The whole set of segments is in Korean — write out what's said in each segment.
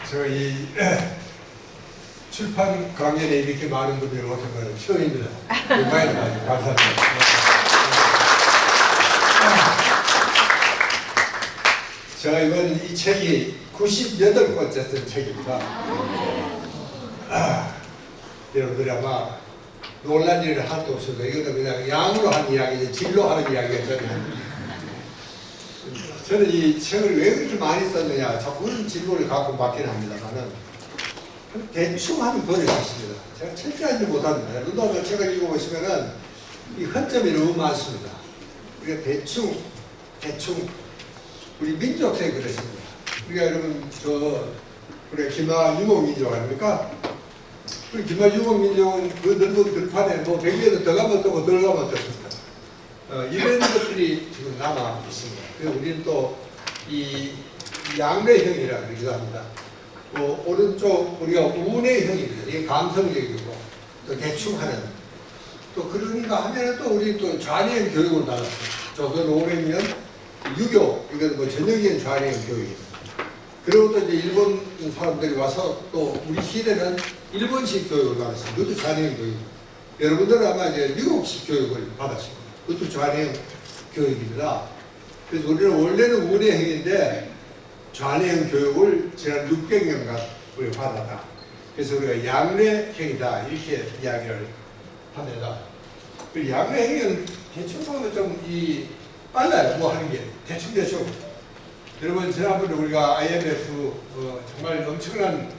저희 출판 강연에 이렇게 많은 분들이 오신 건 처음입니다. 정말 감사합니다. 제가 이번 이 책이 98번째 쓴 책입니다. 여러분들이 아마 놀란 일을 하나도 없어서 이거는 그냥 양으로 하는 이야기지 질로 하는 이야기가 저는 이 책을 왜 그렇게 많이 썼느냐 자꾸 그런 질문을 갖고 맡긴 합니다만은 대충 하면 버릇이 있습니다. 제가 철저하지 못합니다. 눈으로 책을 읽어보시면은 이 허점이 너무 많습니다. 우리가 대충 우리 민족성이 그렇습니다. 우리가 여러분 우리 기마 유목민족 아닙니까? 우리 기마 유목민족은 그 넓은 들판에 뭐 100m 더 가면 어떻고 덜 가면 어떻습니까? 이런 것들이 지금 남아 있습니다. 그래서 우리는 또 이 양례형이라 그러기도 합니다. 또 오른쪽 우리가 운해형입니다. 이게 감성적이고 또 대충 하는 또 그러니까 하면은 또 우리 또 좌뇌형 교육을 받았습니다. 조선 500년 유교 이건 뭐 전형적인 좌뇌형 교육입니다. 그리고 또 이제 일본 사람들이 와서 또 우리 시대는 일본식 교육을 받았습니다. 그것도 좌뇌형 교육. 여러분들은 아마 이제 미국식 교육을 받았습니다. 그것도 좌뇌형 교육입니다. 그래서 우리는 원래는 운해형인데 좌뇌형 교육을 지난 600년간 우리가 받았다. 그래서 우리가 양뇌형이다 이렇게 이야기를 합니다. 그 양뇌형은 대충 보면 좀 빨라요. 뭐 하는 게 대충. 여러분 지난번에 우리가 IMF 정말 엄청난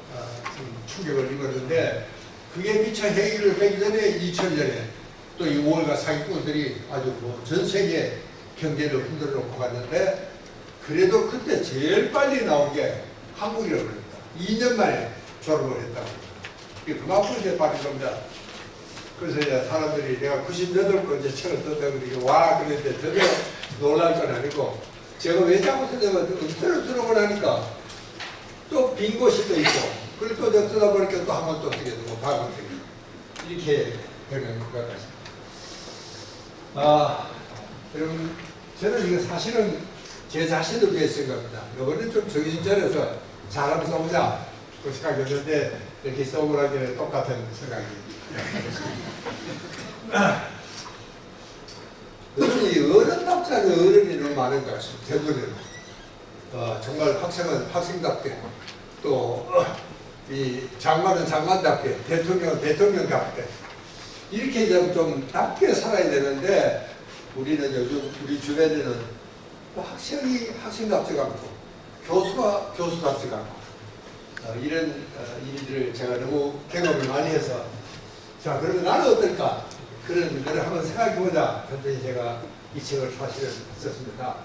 충격을 입었는데 그게 미처 해결을 되기 전에 2000년에 또 이 5월과 사기꾼들이 아주 전 세계 경제를 흔들어 놓고 갔는데 그래도 그때 제일 빨리 나온 게 한국이라고 합니다. 2년 만에 졸업을 했다고. 그만큼 이제 빠른 겁니다. 그래서 이제 사람들이 내가 98번째 책을 썼다고 그러니까 와 그랬는데 전혀 놀랄 건 아니고 제가 왜 잘못했냐면 은퇴를 들어오고 나니까 또 빈 곳이 또 있고 그리고 또 쓰다 보니까 또 한 번 또 쓰게 되고 다음 쓰게 이렇게 되는 것 같습니다. 여러분 저는 이거 사실은 제 자신을 위해 쓴 겁니다. 이번엔 좀 정신 차려서 잘하면 써보자 그 생각이었는데 이렇게 써보라기는 똑같은 생각이 여러분이 어른답지 않은 어른이 너무 많은 것 같습니다. 대부분은 정말 학생은 학생답게 또 이 장관은 장관답게 대통령은 대통령답게 이렇게 좀 답게 살아야 되는데 우리는 요즘 우리 주변에는 학생이 학생답지가 않고 교수가 교수답지가 않고 이런 일들을 제가 너무 경험을 많이 해서 자 그러면 나는 어떨까 그런 거를 한번 생각해보자 그랬더니 제가 이 책을 사실은 썼습니다.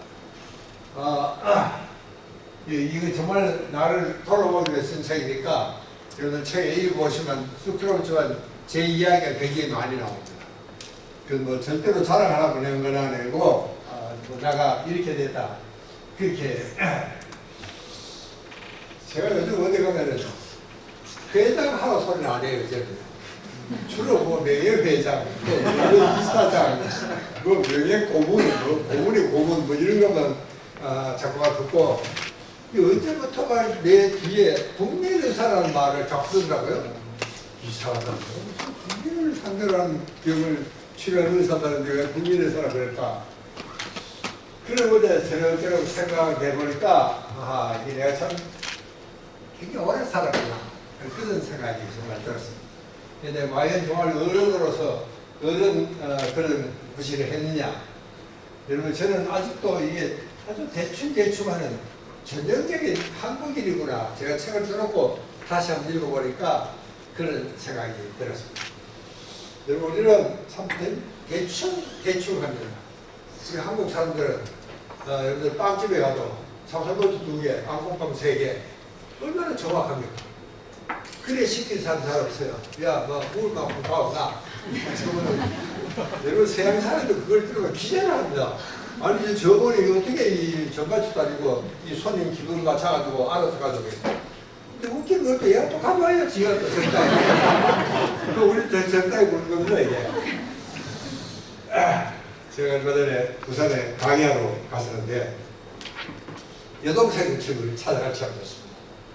이거 정말 나를 돌아보기 위해 쓴 책이니까 여러분 책 읽어보시면 쑥스럽지만 제 이야기가 굉장히 많이 나옵니다. 그 뭐 절대로 자랑하라고 낸 건 아니고 뭐 내가 이렇게 됐다 그렇게 제가 요즘 어디 가면은 회장 하라 소리는 안 해요. 저는 주로 뭐 명예회장, 이사장, 뭐 명예고문, 고문이 뭐 이런 것만 자꾸 듣고 언제부터가 내 뒤에 국민의사라는 말을 자꾸 쓰더라고요. 이상하다. 국민을 상대로 하는 병을 치료하는 의사다는데 왜 국민의사라 그럴까? 그러고 이제 저녁저녁 생각해 보니까 이게 내가 참 굉장히 오래 살았구나. 그런 생각이 정말 들었습니다. 근데 과연 정말 어른으로서 그런 부시를 했느냐? 여러분 저는 아직도 이게 아주 대충 하는 전형적인 한국인이구나. 제가 책을 써놓고 다시 한번 읽어보니까 그런 생각이 들었습니다. 여러분 우리는 참 대충 합니다. 우리 한국 사람들은 여러분들 빵집에 가도 삼선도주 2개, 앙콩빵 3개 얼마나 정확합니까? 그래 시킨 사람 잘 없어요. 야, 뭐 물 만큼 가오나. 여러분 서양 사람도 그걸 들으면 기절을 합니다. 아니 저번에 어떻게 이 전가치도 아니고 이 손님 기분을 맞춰가지고 알아서 가져오겠어. 근데 웃긴 것도 얘가 또 가져와야 지가 또 적당히. 그 우리 적당히 보는 겁니다 이게. 제가 얼마 전에 부산에 강의하러 갔었는데 여동생 집을 찾아갈 시간이었습니다.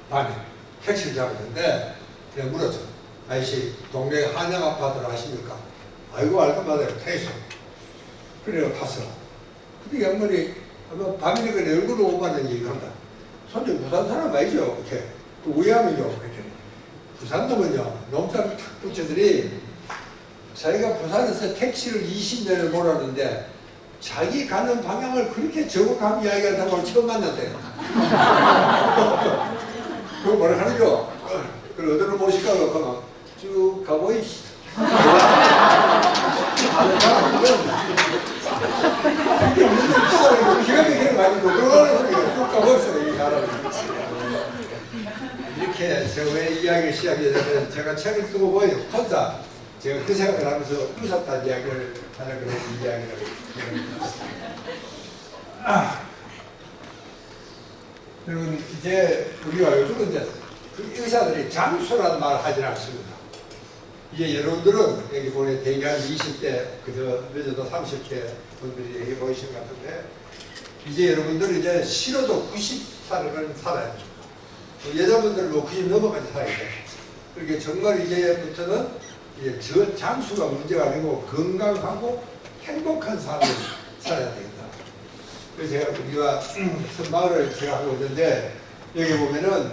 밤에 택시를 잡았는데 그냥 물었죠. 아저씨 동네 한양 아파트를 아십니까? 아이고 알고 맞아요. 택시. 그래요 탔어. 근데 양반이 아마 밤이니까 내 얼굴을 못 봤는 얘기를 한다. 손님 부산 사람 아니죠? 이렇게. 또 우회하면요. 이렇게. 부산 놈은요. 농사를 탁 붙여들이 자기가 부산에서 택시를 20년을 몰았는데 자기 가는 방향을 그렇게 정확하게 이야기하는 사람을 처음 만났대요. 그거 뭐라 하는겨? 그걸 어디로 모실까? 그러면 쭉 가보이. 다른 사람들은 기가 막히게 가지고 그러는 소리가 쭉 가버렸어요. 이 사람이. 이렇게 저의 이야기를 시작해서는 제가 책을 쓰고 보여요. 혼자 제가 그 생각을 하면서 웃었다는 이야기를 하는 그런 이야기를 여러분 이제 우리가 요즘은 이제 그 의사들이 장수라는 말을 하지 않습니다. 이제 여러분들은 여기 보니 대개 한 20대 그저 늦어도 30대 분들이 여기 보이신 것 같은데 이제 여러분들은 이제 싫어도 90살을 살아야 됩니다. 여자분들은 뭐 90 넘어까지 살아야 돼요. 그렇게 정말 이제부터는 이제 저 장수가 문제가 아니고 건강하고 행복한 삶을 살아야 되겠다. 그래서 제가 우리가 선마을을 제가 하고 있는데 여기 보면은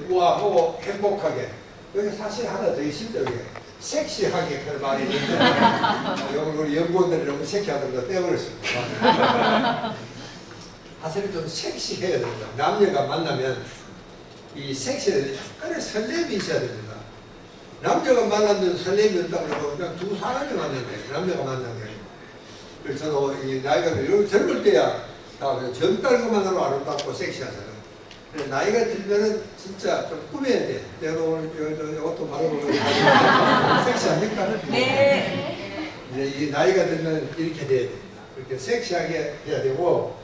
우아하고 행복하게 여기 사실 하나 더 있습니다. 여기 섹시하게 그런 말이 있는데 여기 우리 연구원들이 너무 섹시하던 거 떼버렸습니다. 사실은 좀 섹시해야 됩니다. 남녀가 만나면 이 섹시에 약간의 설렘이 있어야 됩니다. 남자가 만났는데 설렘이 없다고 그러면 그냥 두 사람이 만났는데 남자가 만난 게 아니고. 그래서 저도 이 나이가 이렇게 젊을 때야 젊다는 것만으로 아름답고 섹시하잖아요. 그래서 나이가 들면은 진짜 좀 꾸며야 돼. 내가 오늘 이것도 바라보고 섹시합니까? 네. 이제 이 나이가 들면 이렇게 돼야 됩니다. 이렇게 섹시하게 해야 되고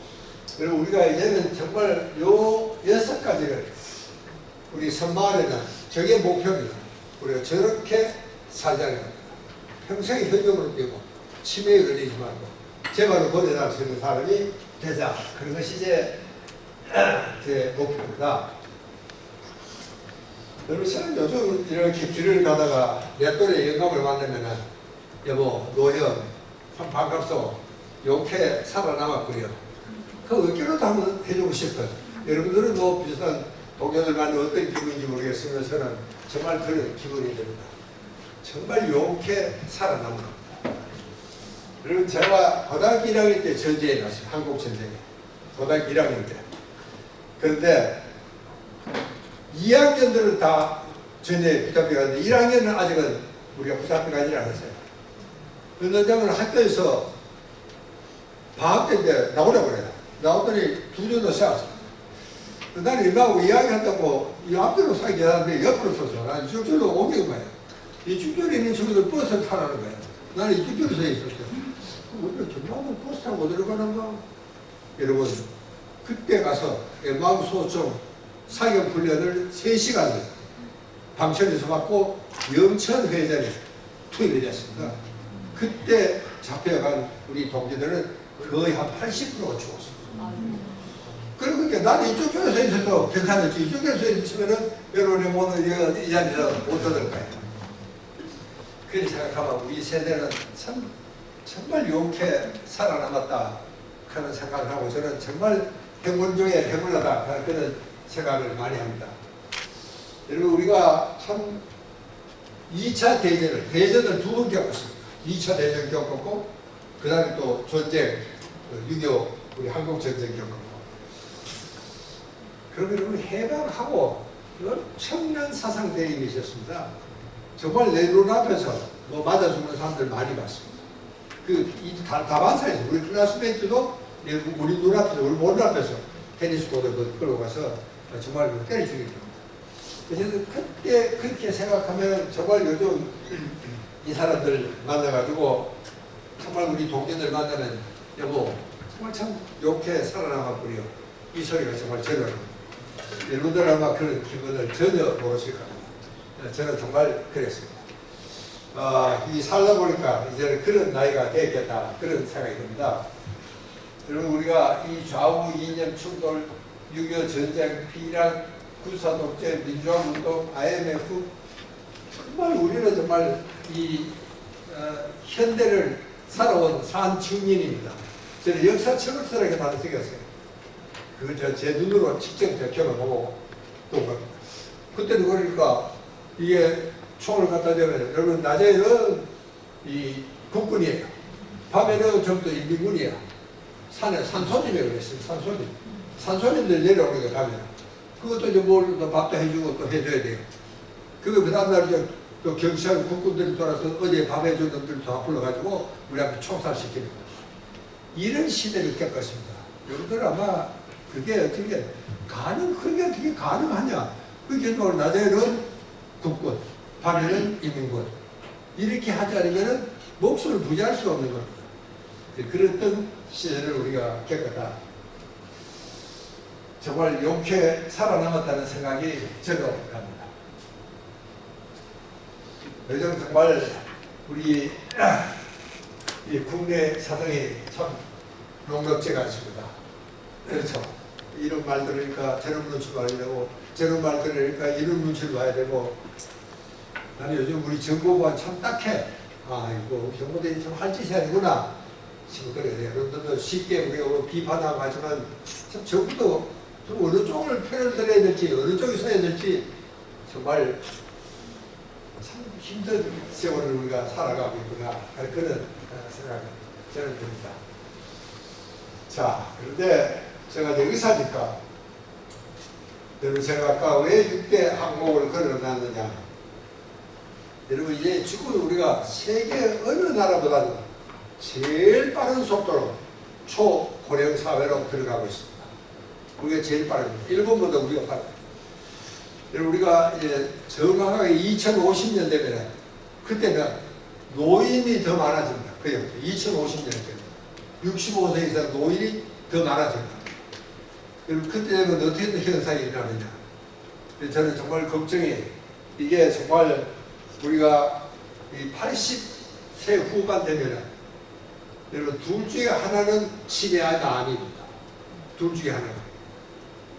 그리고 우리가 이제는 정말 요 6가지를 우리 선마을에는 저게 목표입니다. 우리가 저렇게 살자는 겁니다. 평생에 현금으로 뛰고 치매에 걸리지 말고 제발로 보내달 수 있는 사람이 되자. 그런 것이 이제 제 목표입니다. 여러분 저는 요즘 이렇게 길을 가다가 내 또래 영감을 만나면은 여보 노현 참 반갑소 이렇게 살아남았구려. 그 어깨로도 한번 해주고 싶어요. 여러분들은 뭐 비슷한 동료들 만나면 어떤 기분인지 모르겠으면 저는 정말 그런 기분이 듭니다. 정말 이렇게 살아남은 겁니다. 여러분 제가 고등학교 1학년 때 전쟁에 났어요. 한국 전쟁에. 고등학교 1학년 때. 그런데 2학년들은 다 전쟁에 붙잡혀 갔는데 1학년은 아직은 우리가 붙잡혀 가지 않았어요. 그 원장은 학교에서 방학 때인데 나오라고 그래요. 나오더니 2주도 세웠어요. 나는 일하고 이야기한다고 이 앞뒤로 서기 하는데 옆으로 서서 난 이쪽으로 옮긴 거예요. 이쪽에 있는 친구들 버스를 타라는 거예요. 나는 이쪽으로 서 있었어요. 우리가 전화하면 버스 타고 어디로 가는가? 여러분 그때 가서 마음소총 사격훈련을 3시간을 방천에서 받고 영천회전에 투입이 됐습니다. 그때 잡혀간 우리 동지들은 거의 한 80%가 죽었습니다. 그러니까 나는 이쪽에서 있어도 괜찮았지 이쪽에서 있으면은 여러분이 오늘 이 자리에서 못 얻을 거예요. 그렇게 생각하면 우리 세대는 정말 이렇게 살아남았다 하는 생각을 하고 저는 정말 행운 중에 행운하다 하는 그런 생각을 많이 합니다. 여러분 우리가 참 2차 대전을 2번 겪었습니다. 2차 대전 겪었고 그 다음에 또 전쟁 6.25 우리 한국전쟁 겪었고 그러면 여러분 해방하고 엄청난 사상 대립이 있었습니다. 정말 내 눈앞에서 뭐 맞아 죽는 사람들 많이 봤습니다. 다반사에서 우리 클래스메이트도 우리 눈앞에서 우리 문 앞에서 테니스 코트 끌고 가서 정말 때려 죽이죠. 그래서 그때 그렇게 생각하면 정말 요즘 이 사람들 만나가지고 정말 우리 동료들 만나면 여보 정말 참 이렇게 살아남았구려. 이 소리가 정말 저는 여러분들 아마 그런 기분을 전혀 모르실 겁니다. 저는 정말 그랬습니다. 이 살다 보니까 이제는 그런 나이가 되겠다 그런 생각이 듭니다. 여러분 우리가 이 좌우 이념 충돌 6.25 전쟁 피난 군사독재, 민주화운동, IMF, 정말 우리는 정말 이 현대를 살아온 산 증인입니다. 저는 역사책을 쓰라고 다들 쓰겠어요. 그거 제 눈으로 직접 경험하고 또 겁니다. 그때는 그러니까 이게 총을 갖다 대면 여러분 낮에는 이 국군이에요. 밤에는 전부 인민군이야. 산에 산소님이라고 그랬어요. 산소님들 내려오는 거 가면 그것도 이제 뭘 밥도 해주고 또 해줘야 돼요. 그 다음날 이제 또 경찰 국군들이 돌아서 어제 밥 해준 놈들 다 불러가지고 우리 앞에 총살시키는 거예요. 이런 시대를 겪었습니다. 여러분들 아마 그게 어떻게 그게 어떻게 가능하냐? 그게 뭐 낮에는 국군, 밤에는 인민군 이렇게 하지 않으면 목숨을 부지할 수 없는 겁니다. 그랬던 시대를 우리가 겪었다. 정말 용케 살아남았다는 생각이 저도 합니다. 요즘 정말 우리 이 국내 사정이 참 녹록지가 않습니다. 그렇죠. 이런 말 들으니까 저런 눈치 봐야 되고 저런 말 들으니까 이런 눈치를 봐야 되고 나는 요즘 우리 정보관 참 딱해. 이거 정보들이 참 할 짓이 아니구나 싶어 그래요. 여러분들도 쉽게 우리가 비판하고 하지만 참 정부도 좀 어느 쪽을 편을 들어야 될지 어느 쪽에 서야 될지 정말 참 힘든 세월을 우리가 살아가고 있구나 그런 생각이 저는 듭니다. 자, 그런데 제가 이제 의사니까 여러분 제가 아까 왜 6대 항목을 걸어놨느냐. 여러분 이제 지금 우리가 세계 어느 나라보다도 제일 빠른 속도로 초고령 사회로 들어가고 있습니다. 우리가 제일 빠릅니다. 일본보다 우리가 빠릅니다. 여러분 우리가 이제 정확하게 2050년 되면 그때는 노인이 더 많아집니다. 그요 2050년 되면 65세 이상 노인이 더 많아집니다. 여러분 그때 되면 어떻게 현상이 일어나느냐. 저는 정말 걱정이 이게 정말 우리가 이 80세 후반 되면 여러분 둘 중에 하나는 치매가 암입니다. 둘 중에 하나가.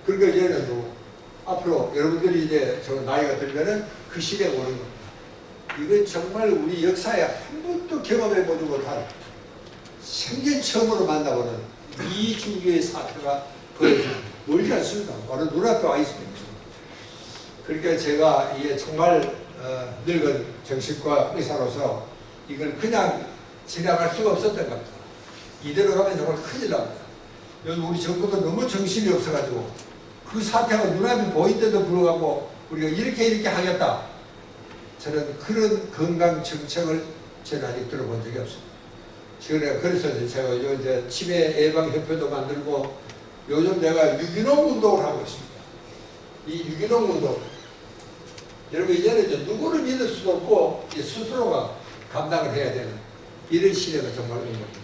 그러니까 이제는 뭐 앞으로 여러분들이 이제 저 나이가 들면은 그 시대가 오는 겁니다. 이건 정말 우리 역사에 한 번도 경험해보지 못한 생전 처음으로 만나보는 이중기의 사태가 벌어집니다. 멀지 않습니다. 바로 눈앞에 와 있습니다. 그러니까 제가 이게 정말 늙은 정신과 의사로서 이걸 그냥 지나갈 수가 없었던 겁니다. 이대로 가면 정말 큰일 납니다. 요즘 우리 정부가 너무 정신이 없어가지고 그 사태가 눈앞에 보인데도 불구하고 우리가 이렇게 하겠다. 저는 그런 건강 정책을 저는 아직 들어본 적이 없습니다. 최근에 그래서 제가 이제 치매 예방 협회도 만들고 요즘 내가 유기농 운동을 하고 있습니다. 이 유기농 운동 여러분 이제는 이제 누구를 믿을 수도 없고 스스로가 감당을 해야 되는 이런 시대가 정말 온 겁니다.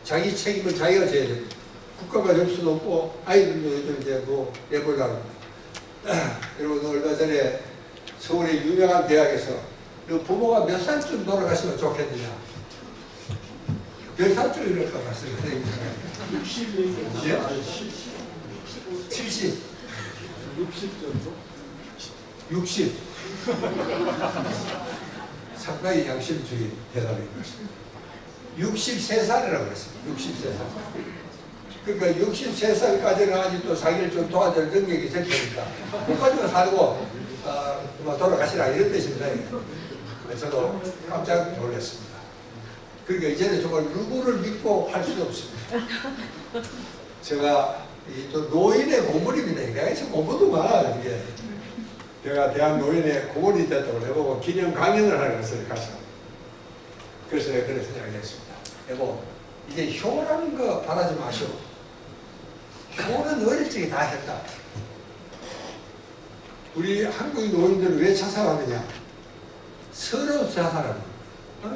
자기 책임을 자기가 져야 됩니다. 국가가 줄 수도 없고 아이들도 요즘 이제 뭐 내보려고 합니다. 여러분 얼마 전에 서울의 유명한 대학에서 부모가 몇 살쯤 돌아가시면 좋겠느냐. 몇 살쯤 이럴까 봤어요. 60년, 예? 70. 60 정도? 60. 상당히 양심주의 대답인 것입니다. 63살이라고 그랬습니다. 63살. 그러니까 63살까지는 아직도 자기를 좀 도와줄 능력이 있을 테니까 끝까지만 살고 돌아가시라 이런 뜻입니다. 저도 깜짝 놀랐습니다. 그러니까 이제는 정말 누구를 믿고 할 수도 없습니다. 제가 또 노인의 고문입니다. 내가 지금 고문도 많아 이게. 제가 대한 노인의 고문이 됐다고 해보고 기념 강연을 하러 갔어요. 가서. 그래서 내가 그런 생각을 했습니다. 여보, 이제 효라는 거 바라지 마시오. 효는 어릴 적에 다 했다. 우리 한국인 노인들은 왜 자살하느냐? 서러워서 자살합니다.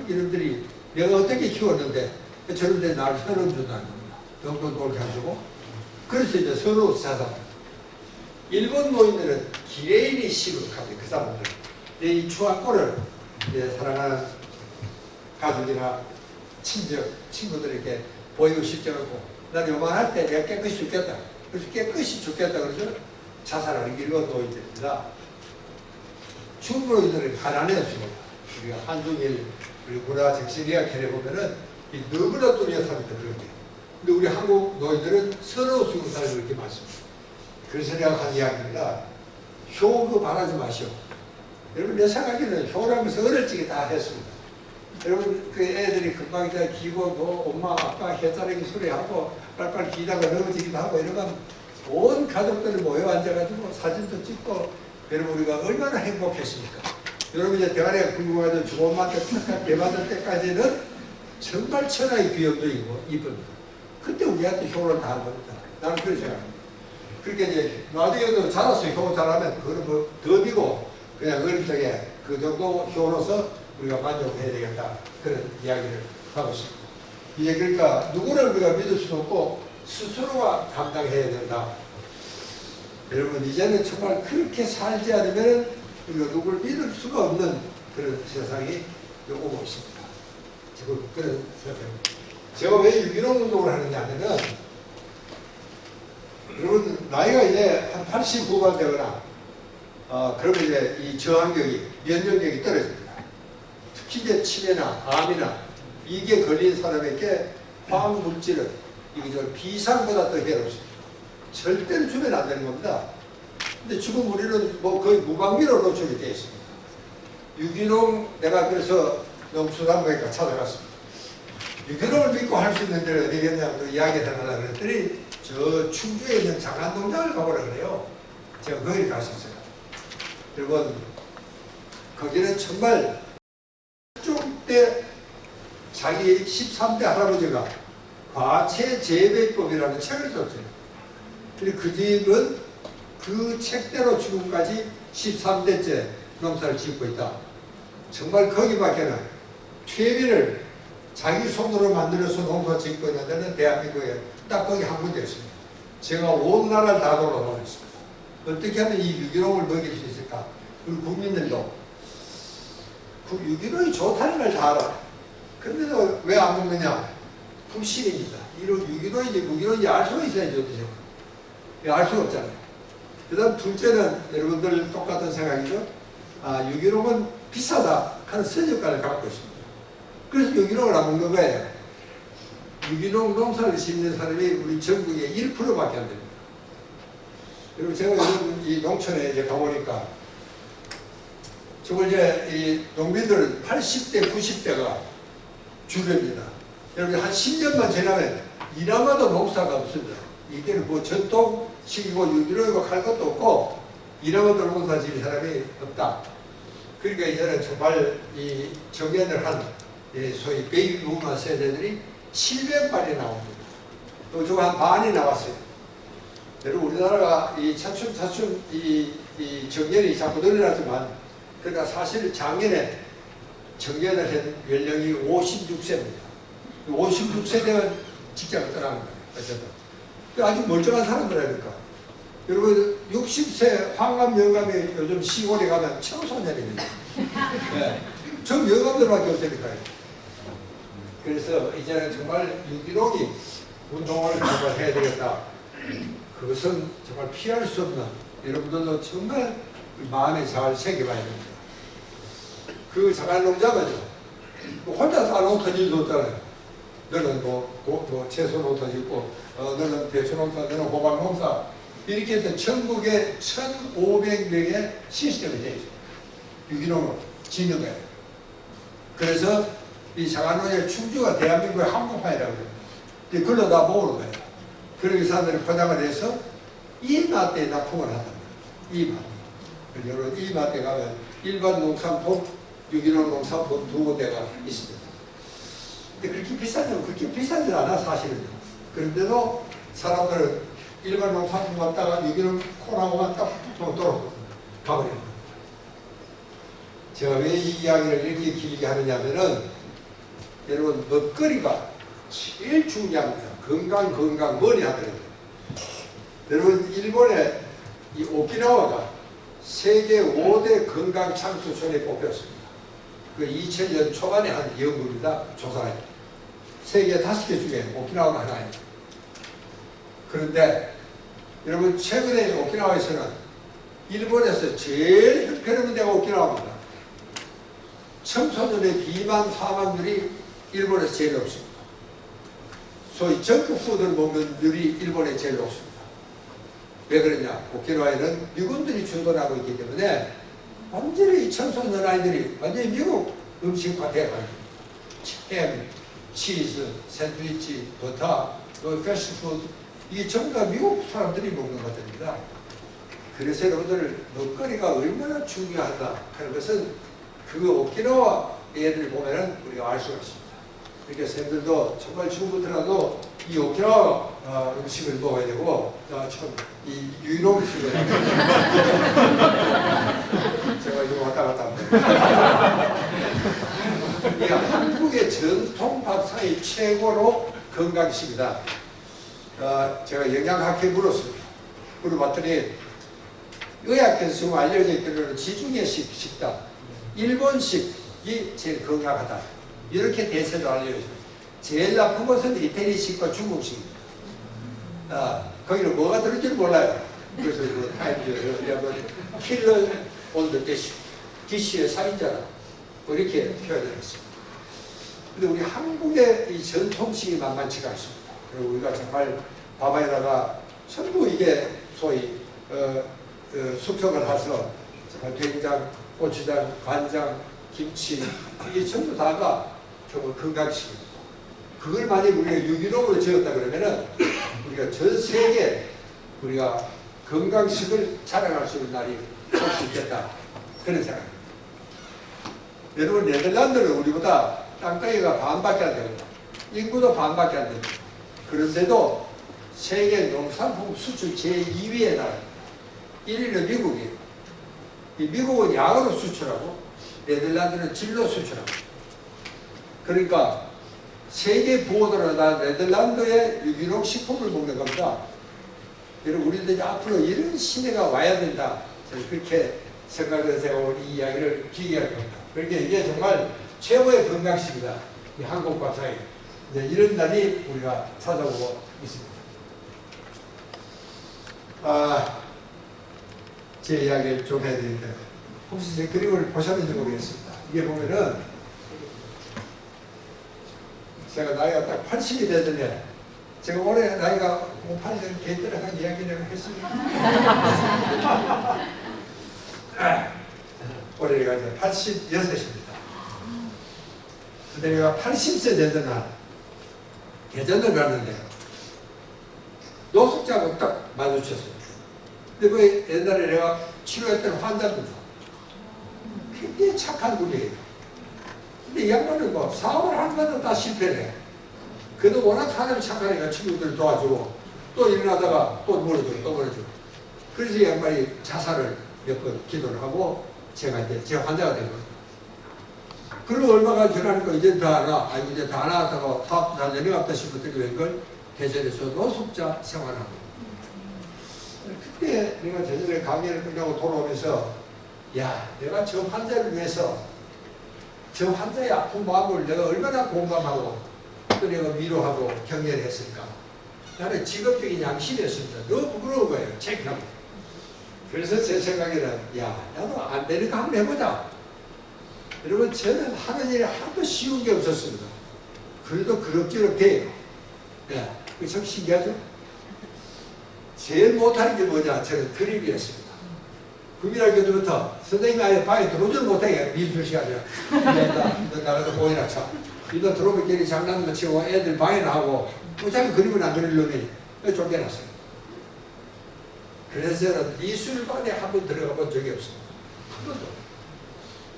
이놈들이 내가 어떻게 키웠는데 저런데 날 서러움 준다는 겁니다. 돈도 놀게 해주고. 그래서 이제 서러워서 자살합니다. 일본 노인들은 기레인이 시극합니다. 그 사람들. 이 추앙골을 사랑하는 가족이나 친척, 친구들에게 보이고 싶지 않고 난 요만할 때 내가 깨끗이 죽겠다. 그래서 깨끗이 죽겠다. 그래서 자살하는 길로 노인들입니다. 죽은 노인들은 가난했습니다. 우리가 한중일 우리 문화 정신의학 해보면은 이 너무나 뚜렷합니다. 그런 게. 근데 우리 한국 노인들은 서러워 죽은 사람이 그렇게 많습니다. 그래서 내가 한 이야기입니다. 효 그거 바라지 마시오. 여러분 내 생각에는 효라면서 어릴 적에 다 했습니다. 여러분 그 애들이 금방 이제 기고 뭐 엄마 아빠 해자르기 소리하고 빨빨 기다가 넘어지기도 하고 이러면 온 가족들이 모여 앉아가지고 사진도 찍고 여러분 우리가 얼마나 행복했습니까? 여러분 이제 대가리가 굵어가지고 주먹만테 탁탁 대받을 때까지는 정말 천하의 귀염둥이고 이쁩니다. 그때 우리한테 효를 다 한 겁니다. 나는 그렇게 생각합니다. 그렇게 이제 나중에도 자랐어요. 효 잘하면 그거는 뭐 덤이고 그냥 어릴 적에 그 정도 효로서 우리가 만족해야 되겠다. 그런 이야기를 하고 있습니다. 이제 그러니까 누구를 우리가 믿을 수도 없고 스스로가 감당해야 된다. 여러분 이제는 정말 그렇게 살지 않으면 우리가 누구를 믿을 수가 없는 그런 세상이 오고 있습니다. 지금 그런 세상입니다. 제가 왜 유기농 운동을 하느냐 하면은 여러분 나이가 이제 한 80 후반 되거나 그러면 이제 이 저항력이 면역력이 떨어집니다. 특히 이제 치매나 암이나 이게 걸린 사람에게 화학 물질은 이거 비상보다 더 해롭습니다. 절대로 주면 안 되는 겁니다. 근데 지금 우리는 뭐 거의 무방비로 노출이 되어 있습니다. 유기농 내가 그래서 농수산부인과 찾아갔습니다. 유기농을 믿고 할 수 있는 데를 어디겠냐고 이야기를 해달라고 그랬더니 저 충주에 있는 장안농장을 가보라 그래요. 제가 거기 갔었어요. 여러분 거기는 정말 때 자기 13대 할아버지가 과채 재배법이라는 책을 썼어요. 근데 그 집은 그 책대로 지금까지 13대째 농사를 짓고 있다. 정말 거기밖에는 퇴비를 자기 손으로 만들어서 농사 짓고 있는 데는 대한민국에 딱 거기 한 군데 있습니다. 제가 온 나라를 다 돌아다녔습니다. 어떻게 하면 이 유기농을 먹일 수 있을까? 우리 국민들도 그 유기농이 좋다는 걸 다 알아. 근데도 왜 안 먹느냐? 불신입니다. 이런 유기농인지 무기농인지 알 수가 있어야죠. 알 수가 없잖아요. 그 다음 둘째는 여러분들 똑같은 생각이죠. 유기농은 비싸다 하는 선입관을 갖고 있습니다. 그래서 유기농을 안 먹는 거예요. 유기농 농사를 짓는 사람이 우리 전국에 1%밖에 안 됩니다. 그리고 제가 이 농촌에 이제 가보니까 정말 이제 이 농민들 80대, 90대가 주류입니다. 여러분 한 10년만 지나면 이나마도 농사가 없습니다. 이때는 뭐 전통식이고 유기농이고 할 것도 없고 이나마도 농사 지을 사람이 없다. 그러니까 이제는 정말 이 정년을 한 소위 베이비 부머 세대들이 700발이 나옵니다. 또 저 한 반이 나왔어요. 여러분 우리나라가 이 차츰 이 정년이 자꾸 늘어나지만 그러니까 사실 작년에 정년을 한 연령이 56세입니다. 56세 되면 직장을 떠나는 거예요. 어쨌든. 아주 멀쩡한 사람들 아닙니까? 여러분 60세 황감 영감이 요즘 시골에 가면 청소년입니다. 네. 저 영감들밖에 없으니까요. 그래서 이제는 정말 유기농이 운동을 정말 해야 되겠다. 그것은 정말 피할 수 없는 여러분들도 정말 마음에 잘 새겨봐야 됩니다. 그 자간농장은 혼자서 안 농사 지을 수 없잖아요. 너는 뭐 채소 농사 짓고 너는 배추 농사, 너는 호박 농사 이렇게 해서 전국에 1,500명의 시스템이 되어 있어요. 유기농으로 짓는 거예요. 그래서 이 자간농장 충주가 대한민국의 한복판이라고 합니다. 그걸로 다 모으는 거예요. 그리고 이 사람들이 포장을 해서 이마트에 납품을 한답니다. 이마트. 여러분 이마트에 가면 일반 농산품, 유기농 농산품 두 군데가 있습니다. 근데 그렇게 비싸지 않아 사실은. 그런데도 사람들은 일반 농산품 갖다가 유기농 코나오만 딱 붙으면 가버리는 거예요. 제가 왜 이 이야기를 이렇게 길게 하느냐면은 여러분 먹거리가 제일 중요합니다. 건강 뭐니 하더라도 여러분 일본의 이 오키나와가 세계 5대 건강 창수촌에 뽑혔습니다. 그 2000년 초반에 한 연구입니다. 조사에 세계 5개 중에 오키나와가 하나예요. 그런데 여러분 최근에 오키나와에서는 일본에서 제일 형편없는 데가 오키나와입니다. 청소년의 비만 사망률이 일본에서 제일 높습니다. 소위 정크푸드를 먹는 률이 일본에 제일 높습니다. 왜 그러냐? 오키나와에는 미군들이 주둔하고 있기 때문에 완전히 청소년 아이들이 완전히 미국 음식과 대가입니다. 햄, 치즈, 샌드위치, 버터, 패스트푸드 이게 전부 다 미국 사람들이 먹는 것들입니다. 그래서 여러분들 먹거리가 얼마나 중요하다 하는 것은 그 오키나와 애들 보면은 우리가 알 수가 있습니다. 그러니까 선생님들도 정말 지금부터라도 이 오키나와 음식을 먹어야 되고 참 이 유일한 음식을 제가 이거 왔다 갔다 합니다. 이 한국의 전통 밥상이 최고로 건강식이다. 제가 영양학회 물었습니다. 물어봤더니 의학에서 지금 알려져 있기로는 지중해식 식단, 일본식이 제일 건강하다. 이렇게 대세로 알려져 있습니다. 제일 나쁜 것은 이태리식과 중국식입니다. 거기는 뭐가 들을지는 몰라요. 그래서 그 타임즈, 킬러 온더 디시의 살인자라 이렇게 표현을 했습니다. 근데 우리 한국의 이 전통식이 만만치가 않습니다. 그리고 우리가 정말 밥에다가 전부 이게 소위 숙성을 해서 정말 된장, 고추장, 간장, 김치 이게 전부 다가 정말 건강식입니다. 그걸 만약 우리가 유기농으로 지었다 그러면은 우리가 전 세계 우리가 건강식을 자랑할 수 있는 날이 올 수 있겠다 그런 생각입니다. 여러분 네덜란드는 우리보다 땅덩이가 반밖에 안 됩니다. 인구도 반밖에 안 됩니다. 그런데도 세계 농산품 수출 제2위의 나라입니다. 1위는 미국이에요. 이 미국은 양으로 수출하고 네덜란드는 질로 수출하고 그러니까 세계 부호들은 다 네덜란드의 유기농 식품을 먹는 겁니다. 여러분 우리도 앞으로 이런 시대가 와야 된다. 저는 그렇게 생각해서 제가 오늘 이 이야기를 기획할 겁니다. 그러니까 이게 정말 최고의 건강식이다. 이 한국 밥상에 이런 날이 우리가 찾아오고 있습니다. 제 이야기를 좀 해드립니다. 혹시 제 그림을 보셨는지 모르겠습니다. 이게 보면은 제가 나이가 딱 80이 되더니 제가 올해 나이가 58년 개들어간 이야기를 했습니다. 올해 내가 이제 86입니다. 근데 내가 80세 되던 날 대전을 갔는데 노숙자하고 딱 마주쳤어요. 근데 그 옛날에 내가 치료했던 환자입니다. 굉장히 착한 분이에요. 근데 이 양반은 뭐 사업을 하는 것도 다 실패해. 그래도 워낙 사람이 착하니까 친구들 도와주고 또 일어나다가 또 멀어지고 또 멀어지고. 그래서 이 양반이 자살을 몇 번 기도를 하고 제가 이제 제 환자가 된 거예요. 그리고 얼마가 지나니까 이제 다 하나, 아니 이제 다 하나다가 사업도 잘 내려갔다 싶었더니 웬걸 대전에서 노숙자 생활하고. 그때 내가 대전에 강의를 끝나고 돌아오면서 야, 내가 저 환자를 위해서 저 환자의 아픈 마음을 내가 얼마나 공감하고 또 내가 위로하고 격려를 했을까. 나는 직업적인 양심이었습니다. 너무 부끄러운 거예요. 책임하고. 그래서 제 생각에는 야, 나도 안 되니까 한번 해보자. 여러분 저는 하는 일이 하나도 쉬운 게 없었습니다. 그래도 그럭저럭 돼요. 네, 그게 참 신기하죠? 제일 못하는 게 뭐냐? 저는 그림이었습니다. 금일학교부터 선생님이 아예 방에 들어오지를 못하게 미술 시간이야. 너 나가서 보이나 쳐. 너 들어오면 괜히 장난도 치고 애들 방해나 하고 어차피 그림을 안 그리려니 쫓겨났어요. 그래서 저는 미술반에 한 번 들어가 본 적이 없습니다. 한 번도.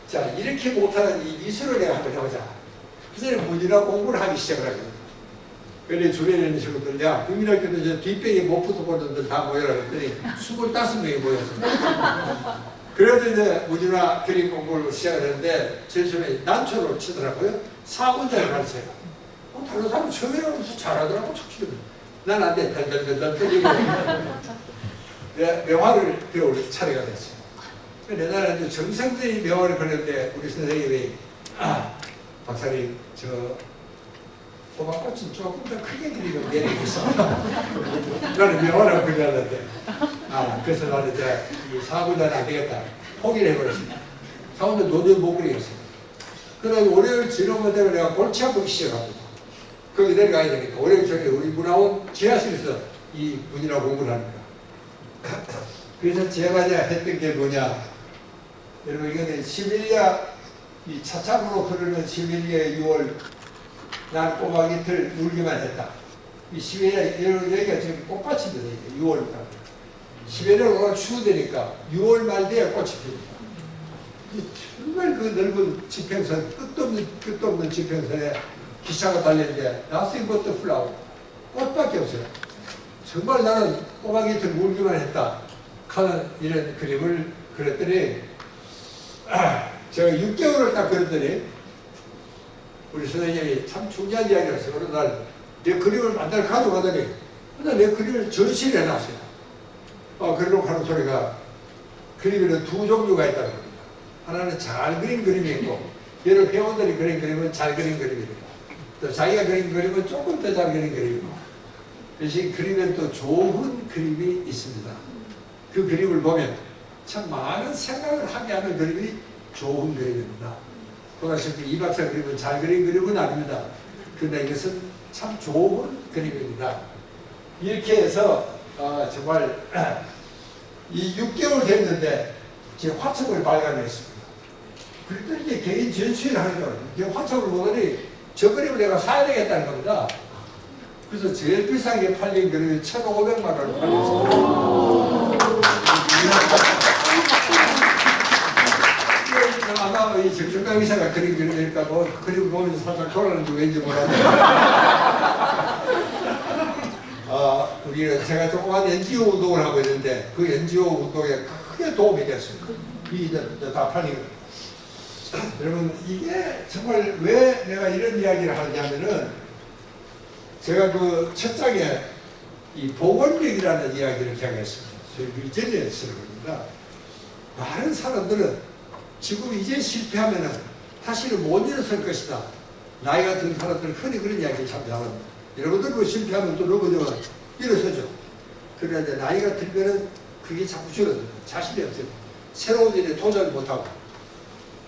자, 이렇게 못하는 이 미술을 내가 한번 해보자. 그래서 무진하게 공부를 하기 시작을 하거든요. 그래 주변에 있는 친구들, 야, 국민학교도 저 뒷배에 못 붙어보는들 다 모여라 그랬더니 25명이 모였습니다. 그래도 이제 무진화 그림 공부를 시작을 했는데 제 주변에 난초를 치더라고요. 4분자를 가르쳐요. 다른 사람 처음에 하면서 잘하더라고, 척치거든요. 난 안 돼, 덜덜덜덜 떨리고. 명화를 배울 차례가 됐어요. 옛날에 이제 정성들이 명화를 그렸는데 우리 선생님이 박사님 저 호박꽃은 조금 더 크게 그리면 매력있어. 나는 명언을 그려야하는데 그래서 나는 이제 이 사고자는 안 되겠다. 포기를 해버렸습니다. 사고자 도저히 못 그리겠어요. 그러다 월요일 지나고 되면 내가 골치 아프기 시작합니다. 거기 내려가야 되니까 월요일 저녁에 우리 문화원 지하실에서 이 분이라고 공부를 합니다. 그래서 제가 이제 했던 게 뭐냐, 여러분 이거는 시밀리아 이 차창으로 흐르는 시밀리아 6월 난 꼬막 이틀 울기만 했다. 이 시베리아 여기가 지금 꽃밭인데 6월 달. 시베리아가 워낙 추우되니까 6월 말 돼야 꽃이 핍니다. 정말 그 넓은 지평선, 끝도 없는 지평선에 기차가 달리는데 nothing but the flower, 꽃밖에 없어요. 정말 나는 꼬막 이틀 울기만 했다 하는 이런 그림을 그렸더니 제가 6개월을 딱 그렸더니 우리 선생님이 참 중요한 이야기를 했어요. 어느 날 내 그림을 만날 가져가더니 내 그림을 전시를 해놨어요. 그리고 하는 소리가 그림에는 두 종류가 있다는 겁니다. 하나는 잘 그린 그림이 있고 여러 회원들이 그린 그림은 잘 그린 그림입니다. 또 자기가 그린 그림은 조금 더 잘 그린 그림이고 대신 그림엔 또 좋은 그림이 있습니다. 그 그림을 보면 참 많은 생각을 하게 하는 그림이 좋은 그림입니다. 보다시피 이 박사 그림은 잘 그린 그림은 아닙니다. 그런데 이것은 참 좋은 그림입니다. 이렇게 해서 정말 이 6개월 됐는데 제 화첩을 발간했습니다. 그랬더니 이제 개인 전시회를 하니까 화첩을 보더니 저 그림을 내가 사야 되겠다는 겁니다. 그래서 제일 비싸게 팔린 그림이 1,500만 원을 팔렸습니다. 아마 이 정정강 의사가 그린 그림일까 뭐 그림 보면서 살짝 돌아가는지 왠지 몰랐는데 우리는 제가 조그만 NGO 운동을 하고 있는데 그 NGO 운동에 크게 도움이 됐습니다. 다 팔린 겁니다. 여러분 이게 정말 왜 내가 이런 이야기를 하냐면은 제가 그 첫 장에 이 복원력이라는 이야기를 제가 했습니다. 저희 밀전에 쓰는 겁니다. 많은 사람들은 지금 이제 실패하면은 다시는 못 일어설 것이다. 나이가 든 사람들은 흔히 그런 이야기를 참 잘합니다. 여러분들 뭐 실패하면 또 넘어져서 일어서죠. 그러나 이제 나이가 들면은 그게 자꾸 줄어듭니다. 자신이 없어요. 새로운 일에 도전을 못하고.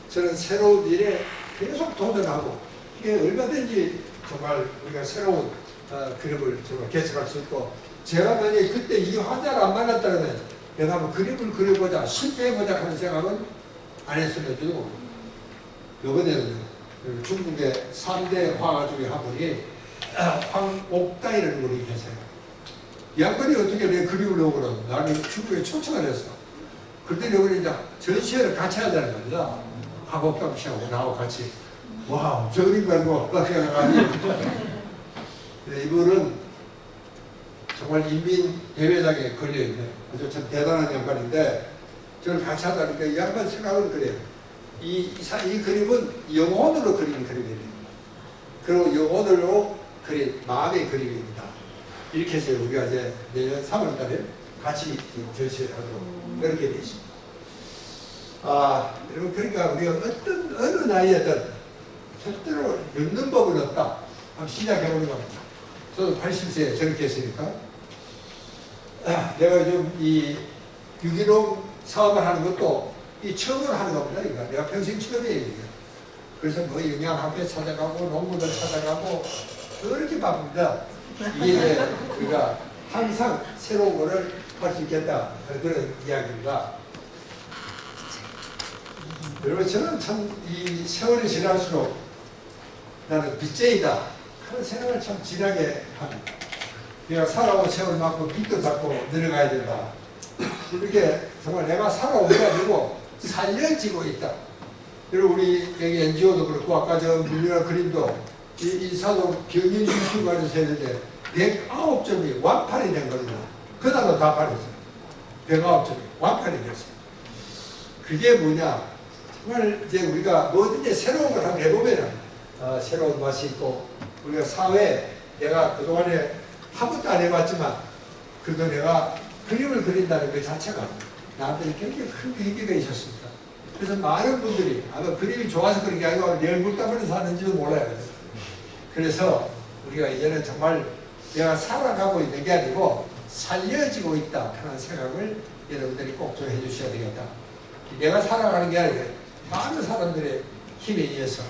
저는 새로운 일에 계속 도전하고 이게 얼마든지 정말 우리가 새로운 그림을 정말 개척할 수 있고 제가 만약에 그때 이 환자를 안 만났다면 내가 한번 그림을 그려보자 실패해보자 하는 생각은 안 했음에도 이번에는 중국의 3대 화가 중에 한 분이 황옥다이라는 분이 계세요. 이 양반이 어떻게 내 그림을 오고는 나는 중국에 초청을 했어. 그때 여기 이제 전시회를 같이 해야 되는 겁니다. 황옥당 씨하고 나하고 같이 와 저 그림 가지고 생각하니 이분은 정말 인민 대회장에 걸려있는 아주 참 대단한 양반인데 저를 같이 하다 보니까 이 양반 생각은 그래요. 이 그림은 영혼으로 그린 그림이에요. 그리고 영혼으로 그린 마음의 그림입니다. 이렇게 해서 우리가 이제 내년 3월 달에 같이 전시를 하도록 그렇게 되어 있습니다. 여러분 그러니까 우리가 어느 나이에든 절대로 늦는 법은 없다. 한번 시작해보는 겁니다. 저도 80세에 저렇게 했으니까 내가 요즘 이 유기농 사업을 하는 것도 이 처음으로 하는 겁니다. 이거 내가 평생 처음이에요. 이게. 그래서 뭐 영양학회 찾아가고 농부들 찾아가고 그렇게 바쁩니다. 이게 우리가 항상 새로운 거를 할 수 있겠다 그런 이야기입니다. 여러분 저는 참 이 세월이 지날수록 나는 빚쟁이다 그런 생각을 참 진하게 합니다. 내가 살아온 세월만큼 빚도 잡고 내려가야 된다. 이렇게 정말 내가 살아온 게 아니고 살려지고 있다. 그리고 우리 여기 NGO도 그렇고 아까 저 물리나 그림도 이 사도 경인 유슈관에서 했는데 109점이 완판이 된 겁니다. 그날로 다 팔렸어요. 109점이 완판이 됐어요. 그게 뭐냐? 정말 이제 우리가 뭐든지 새로운 걸 한번 해보면 새로운 맛이 있고 우리가 사회에 내가 그동안에 한 번도 안 해봤지만 그래도 내가 그림을 그린다는 것 자체가 나한테 굉장히 큰 의미가 있었습니다. 그래서 많은 분들이 아마 그림이 좋아서 그런 게 아니고 내일 물 땀을 사는지도 몰라요. 그래서 우리가 이제는 정말 내가 살아가고 있는 게 아니고 살려지고 있다 하는 생각을 여러분들이 꼭 좀 해주셔야 되겠다. 내가 살아가는 게 아니라 많은 사람들의 힘에 의해서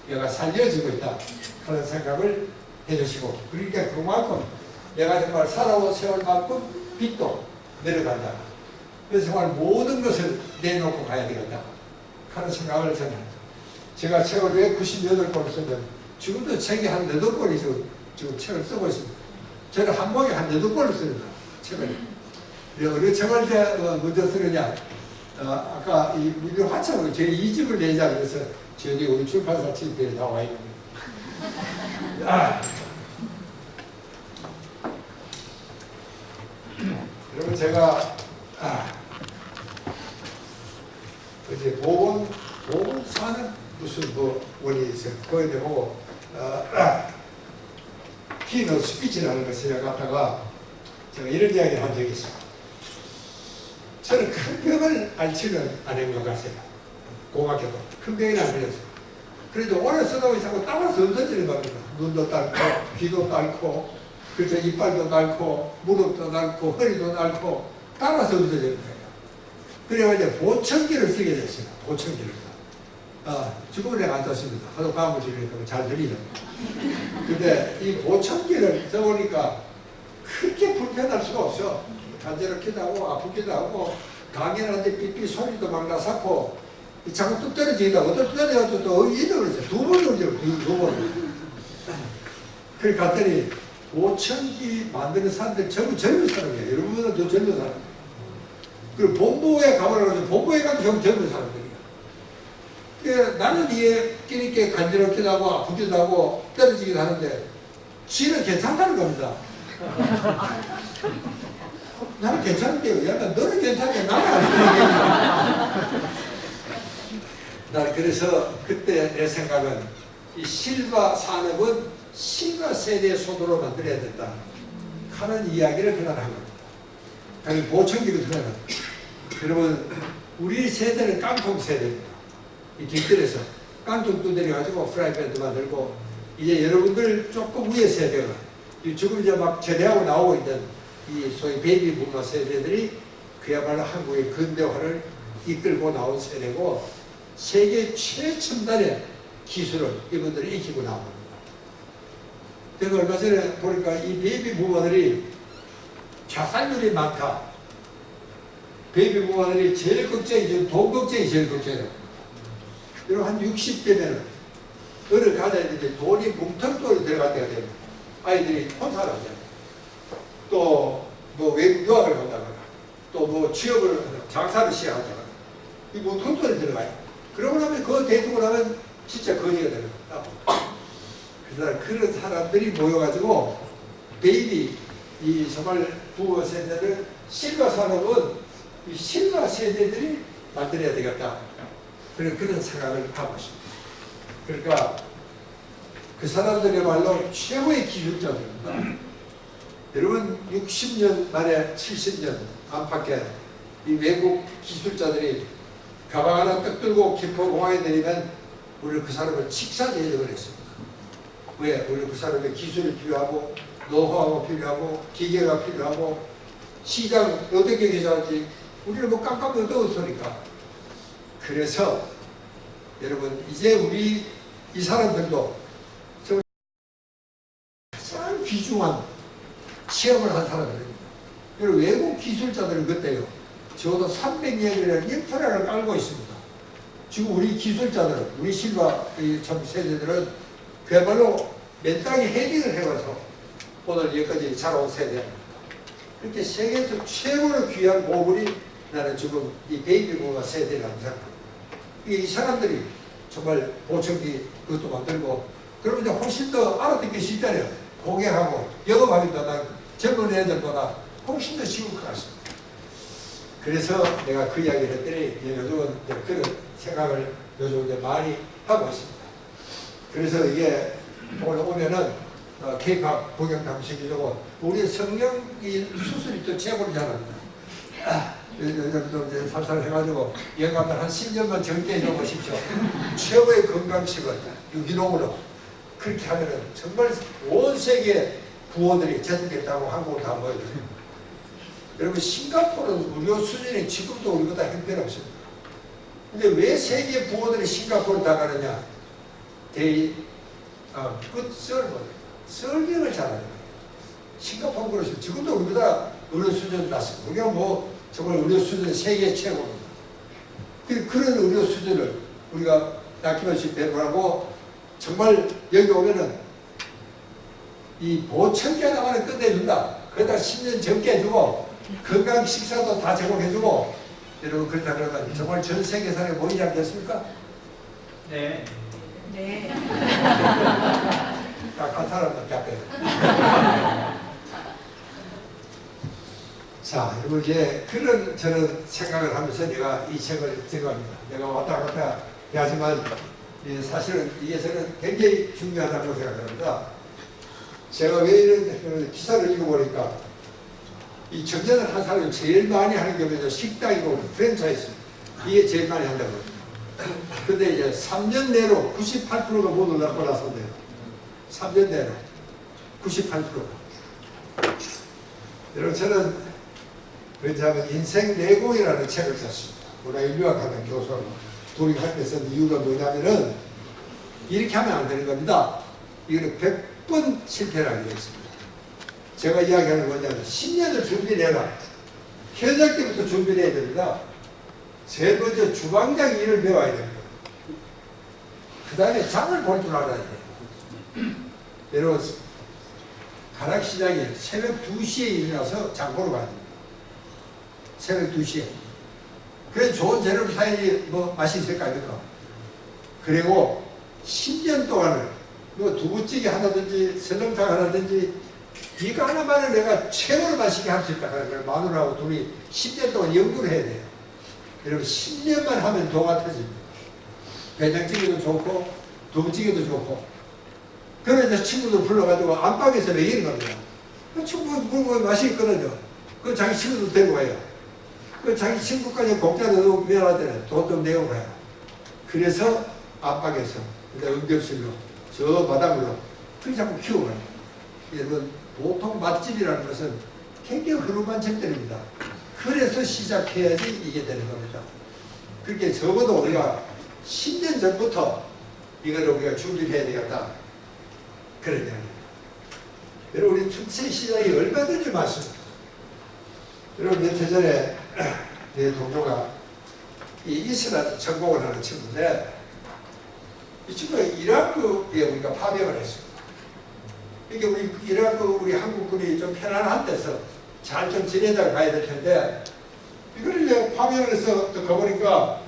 내가 살려지고 있다 하는 생각을 해주시고, 그러니까 그만큼 내가 정말 살아온 세월만큼 빛도 내려간다. 그래서 정말 모든 것을 내놓고 가야 되겠다 하는 생각을 저는, 제가 책을 왜 98권을 쓰면 지금도 책이 한 8권이 지금 책을 쓰고 있습니다. 저는 한 번에 한 8권을 씁니다. 책을. 어느 책을 먼저 쓰느냐, 아까 이 우리 화창으로 제 2집을 내자 그래서 저기 우리 출판사 친구들이 나와 있는 여러분, 제가 이제 보건사는 무슨 원인이 있어요. 거기에 보고 키노 스피치라는 것을 갖다가 제가 이런 이야기를 한 적이 있어요. 저는 큰 병을 앓지는 않은 것 같아요. 고맙게도 큰 병이 안 걸렸어요. 그래도 오래 쓰다 보니 자꾸 따라서 없어지는 겁니다. 눈도 닳고 귀도 닳고 그래서 이빨도 닳고 무릎도 닳고 허리도 닳고 따라서 없어지는 거예요. 그래가지고 보청기를 쓰게 됐어요. 보청기를. 지금은 내가 안 썼습니다. 하도 감을 지르니까 잘 들리죠. 근데 이 보청기를 써보니까 그렇게 불편할 수가 없어. 간지럽기도 하고 아프기도 하고 강연하는데 삐삐 소리도 막 나사고 자꾸 뚝 떨어지기도 하고 또 떨어져가지고 또 잊어버렸어요. 2번 울죠. 2번. 그래 갔더니 보청기 만드는 사람들 전부 젊은 사람이에요. 여러분은 더 젊은 사람이에요. 그리고 본부에 가보라고 본부에 가도 전부 젊은 사람들이에요. 그러니까 나는 이게 끼니께 간지럽기도 하고 아프기도 하고 떨어지기도 하는데 지는 괜찮다는 겁니다. 나는 괜찮은데요. 야, 너는 괜찮은데 나는 안 괜찮은데. 난 그래서 그때 내 생각은 이 실바 산업은 실바 세대의 손으로 만들어야 된다 하는 이야기를 그날 한 겁니다. 당연히 보청기를 그날 여러분, 우리 세대는 깡통 세대입니다. 이 길거리에서 깡통 두드려가지고 프라이팬도 만들고, 이제 여러분들 조금 위의 세대가 지금 이제 막 제대하고 나오고 있는 이 소위 베이비 부머 세대들이 그야말로 한국의 근대화를 이끌고 나온 세대고, 세계 최첨단의 기술을 이분들이 익히고 나온 겁니다. 제가 얼마 전에 보니까 이 베이비 부머들이 자살률이 많다. 베이비 부머들이 제일 걱정이, 돈 걱정이 제일 걱정이에요. 여러분, 한 60대면은 어느 가정에 이제 돈이 뭉텅돈이 들어갈 때가 됩니다. 아이들이 혼사를 하잖아요. 또 뭐 외국 유학을 간다거나 또 뭐 취업을 장사를 시작하다거나 이 뭉텅돈이 들어가요. 그러고 나면 그거 대두고 나면 진짜 거지가 되는 겁니다. 그래서 그런 사람들이 모여가지고 베이비, 이 정말 부모 세대들, 실바 산업은 이 실바 세대들이 만들어야 되겠다. 그런 생각을 하고 있습니다. 그러니까 그 사람들이야말로 최고의 기술자들입니다. 여러분, 60년 만에 70년 안팎에 이 외국 기술자들이 가방 하나 딱 들고 김포공항에 내리면 우리 그 사람을 직사제적을 했습니다. 왜? 우리 그 사람의 기술이 필요하고 노하우가 필요하고 기계가 필요하고 시장 어떻게 계산하지 우리는 뭐 깜깜도 없으니까. 그래서 여러분, 이제 우리 이 사람들도 가장 귀중한 시험을 한 사람들입니다. 여러분, 외국 기술자들은 그때요, 적어도 300년이라는 인프라를 깔고 있습니다. 지금 우리 기술자들은, 우리 실바 전 세대들은 그야말로 맨 땅에 헤딩을 해가서 오늘 여기까지 자라온 세대입니다. 이렇게 세계에서 최고로 귀한 보물이 나는 지금 이 베이비 부머 세대라는 생각합니다. 이 사람들이 정말 보청기 그것도 만들고, 그러면 이제 훨씬 더 알아듣기 쉽잖아요. 공개하고 영업하기보다 젊은 애들보다 훨씬 더 쉬울 것 같습니다. 그래서 내가 그 이야기를 했더니 요즘은 그런 생각을 요즘 이제 많이 하고 있습니다. 그래서 이게 오늘 오면은 K-POP 공연 감식이고 우리 성령이 수술이 또 최고로 잘합니다. 요즘도 이제 살살 해가지고 영감들 한 10년만 젊게 해줘 보십시오. 최고의 건강식을 유기농으로 그렇게 하면은 정말 온 세계 부호들이 제습됐다고 한국을 다 보여줘요. 여러분 싱가포르는 의료 수준이 지금도 우리보다 형편없습니다. 근데 왜 세계 부호들이 싱가포르 다 가느냐? 설명을 잘하는 거예요. 싱가포르 그렇습니다. 지금도 우리보다 의료 수준 낮습니다. 우리가 뭐 정말 의료 수준 세계 최고입니다. 그런 의료 수준을 우리가 아낌없이 배분하고 정말 여기 오면은 이 보청기 하나만은 끝내준다. 그러다 10년 젊게 해주고 건강 식사도 다 제공해주고 여러분 그렇다 그러면 정말 전 세계사에 모이지 않겠습니까? 네. 네. 딱 한 사람밖에 안 돼요. 자, 여러분 이제 그런 저는 생각을 하면서 내가 이 책을 제거합니다. 내가 왔다 갔다 하지만 사실은 이게 저는 굉장히 중요하다고 생각합니다. 제가 왜 이런 기사를 읽어보니까 이 정년을 한 사람이 제일 많이 하는 게 뭐냐 식당이고 프랜차이즈 이게 제일 많이 한다고 합니다. 근데 이제 3년 내로 98%가 못 올라가고 나선대요. 3년 내로 98%가. 여러분 저는 왜냐하면 인생 내공이라는 책을 썼습니다. 문화인류학하는 교수하고 둘이 함께 쓴 이유가 뭐냐면은 이렇게 하면 안 되는 겁니다. 이거는 100번 실패를 하게 되어 있습니다. 제가 이야기하는 건 뭐냐면 10년을 준비를 해라. 현장 때부터 준비를 해야 됩니다. 제일 먼저 주방장 일을 배워야 됩니다. 그 다음에 장을 볼 줄 알아야 돼요. 여러분 가락시장에 새벽 2시에 일어나서 장 보러 가야 됩니다. 새벽 2시에. 그래 좋은 재료를 사야지 뭐 맛이 있을 거 아닙니까? 그리고 10년 동안을 뭐 두부찌개 하나든지 설렁탕 하나든지 이거 하나만을 내가 최고로 맛있게 할 수 있다. 그러면 마누라하고 둘이 10년 동안 연구를 해야 돼요. 여러분 10년만 하면 도가 터집니다. 된장찌개도 좋고 두부찌개도 좋고 그래서 친구들 불러가지고 안방에서 먹이는 겁니다. 그 친구 물고 맛이 있거든요. 그 자기 친구들 데리고 가요. 그 자기 친구까지 공짜로 미안하잖아요. 돈 좀 내고 가요. 그래서 안방에서 응급실로 저 바닥으로 그렇게 자꾸 키워가요. 여러분 보통 맛집이라는 것은 굉장히 흐름한 책들입니다. 그래서 시작해야지 이게 되는 겁니다. 그렇게 적어도 우리가 10년 전부터 이걸 우리가 준비를 해야 되겠다. 그런 이야기입니다. 여러분 우리 축제 시장이 얼마든지 많습니다. 여러분 며칠 전에 내 동료가 이 이스라엘 전공을 하는 친구인데 이 친구가 이라크에 우리가 파병을 했습니다. 이게 우리 이라크 우리 한국군이 좀 편안한 데서 잘 좀 지내다가 가야 될 텐데 이걸 이제 파병을 해서 또 가보니까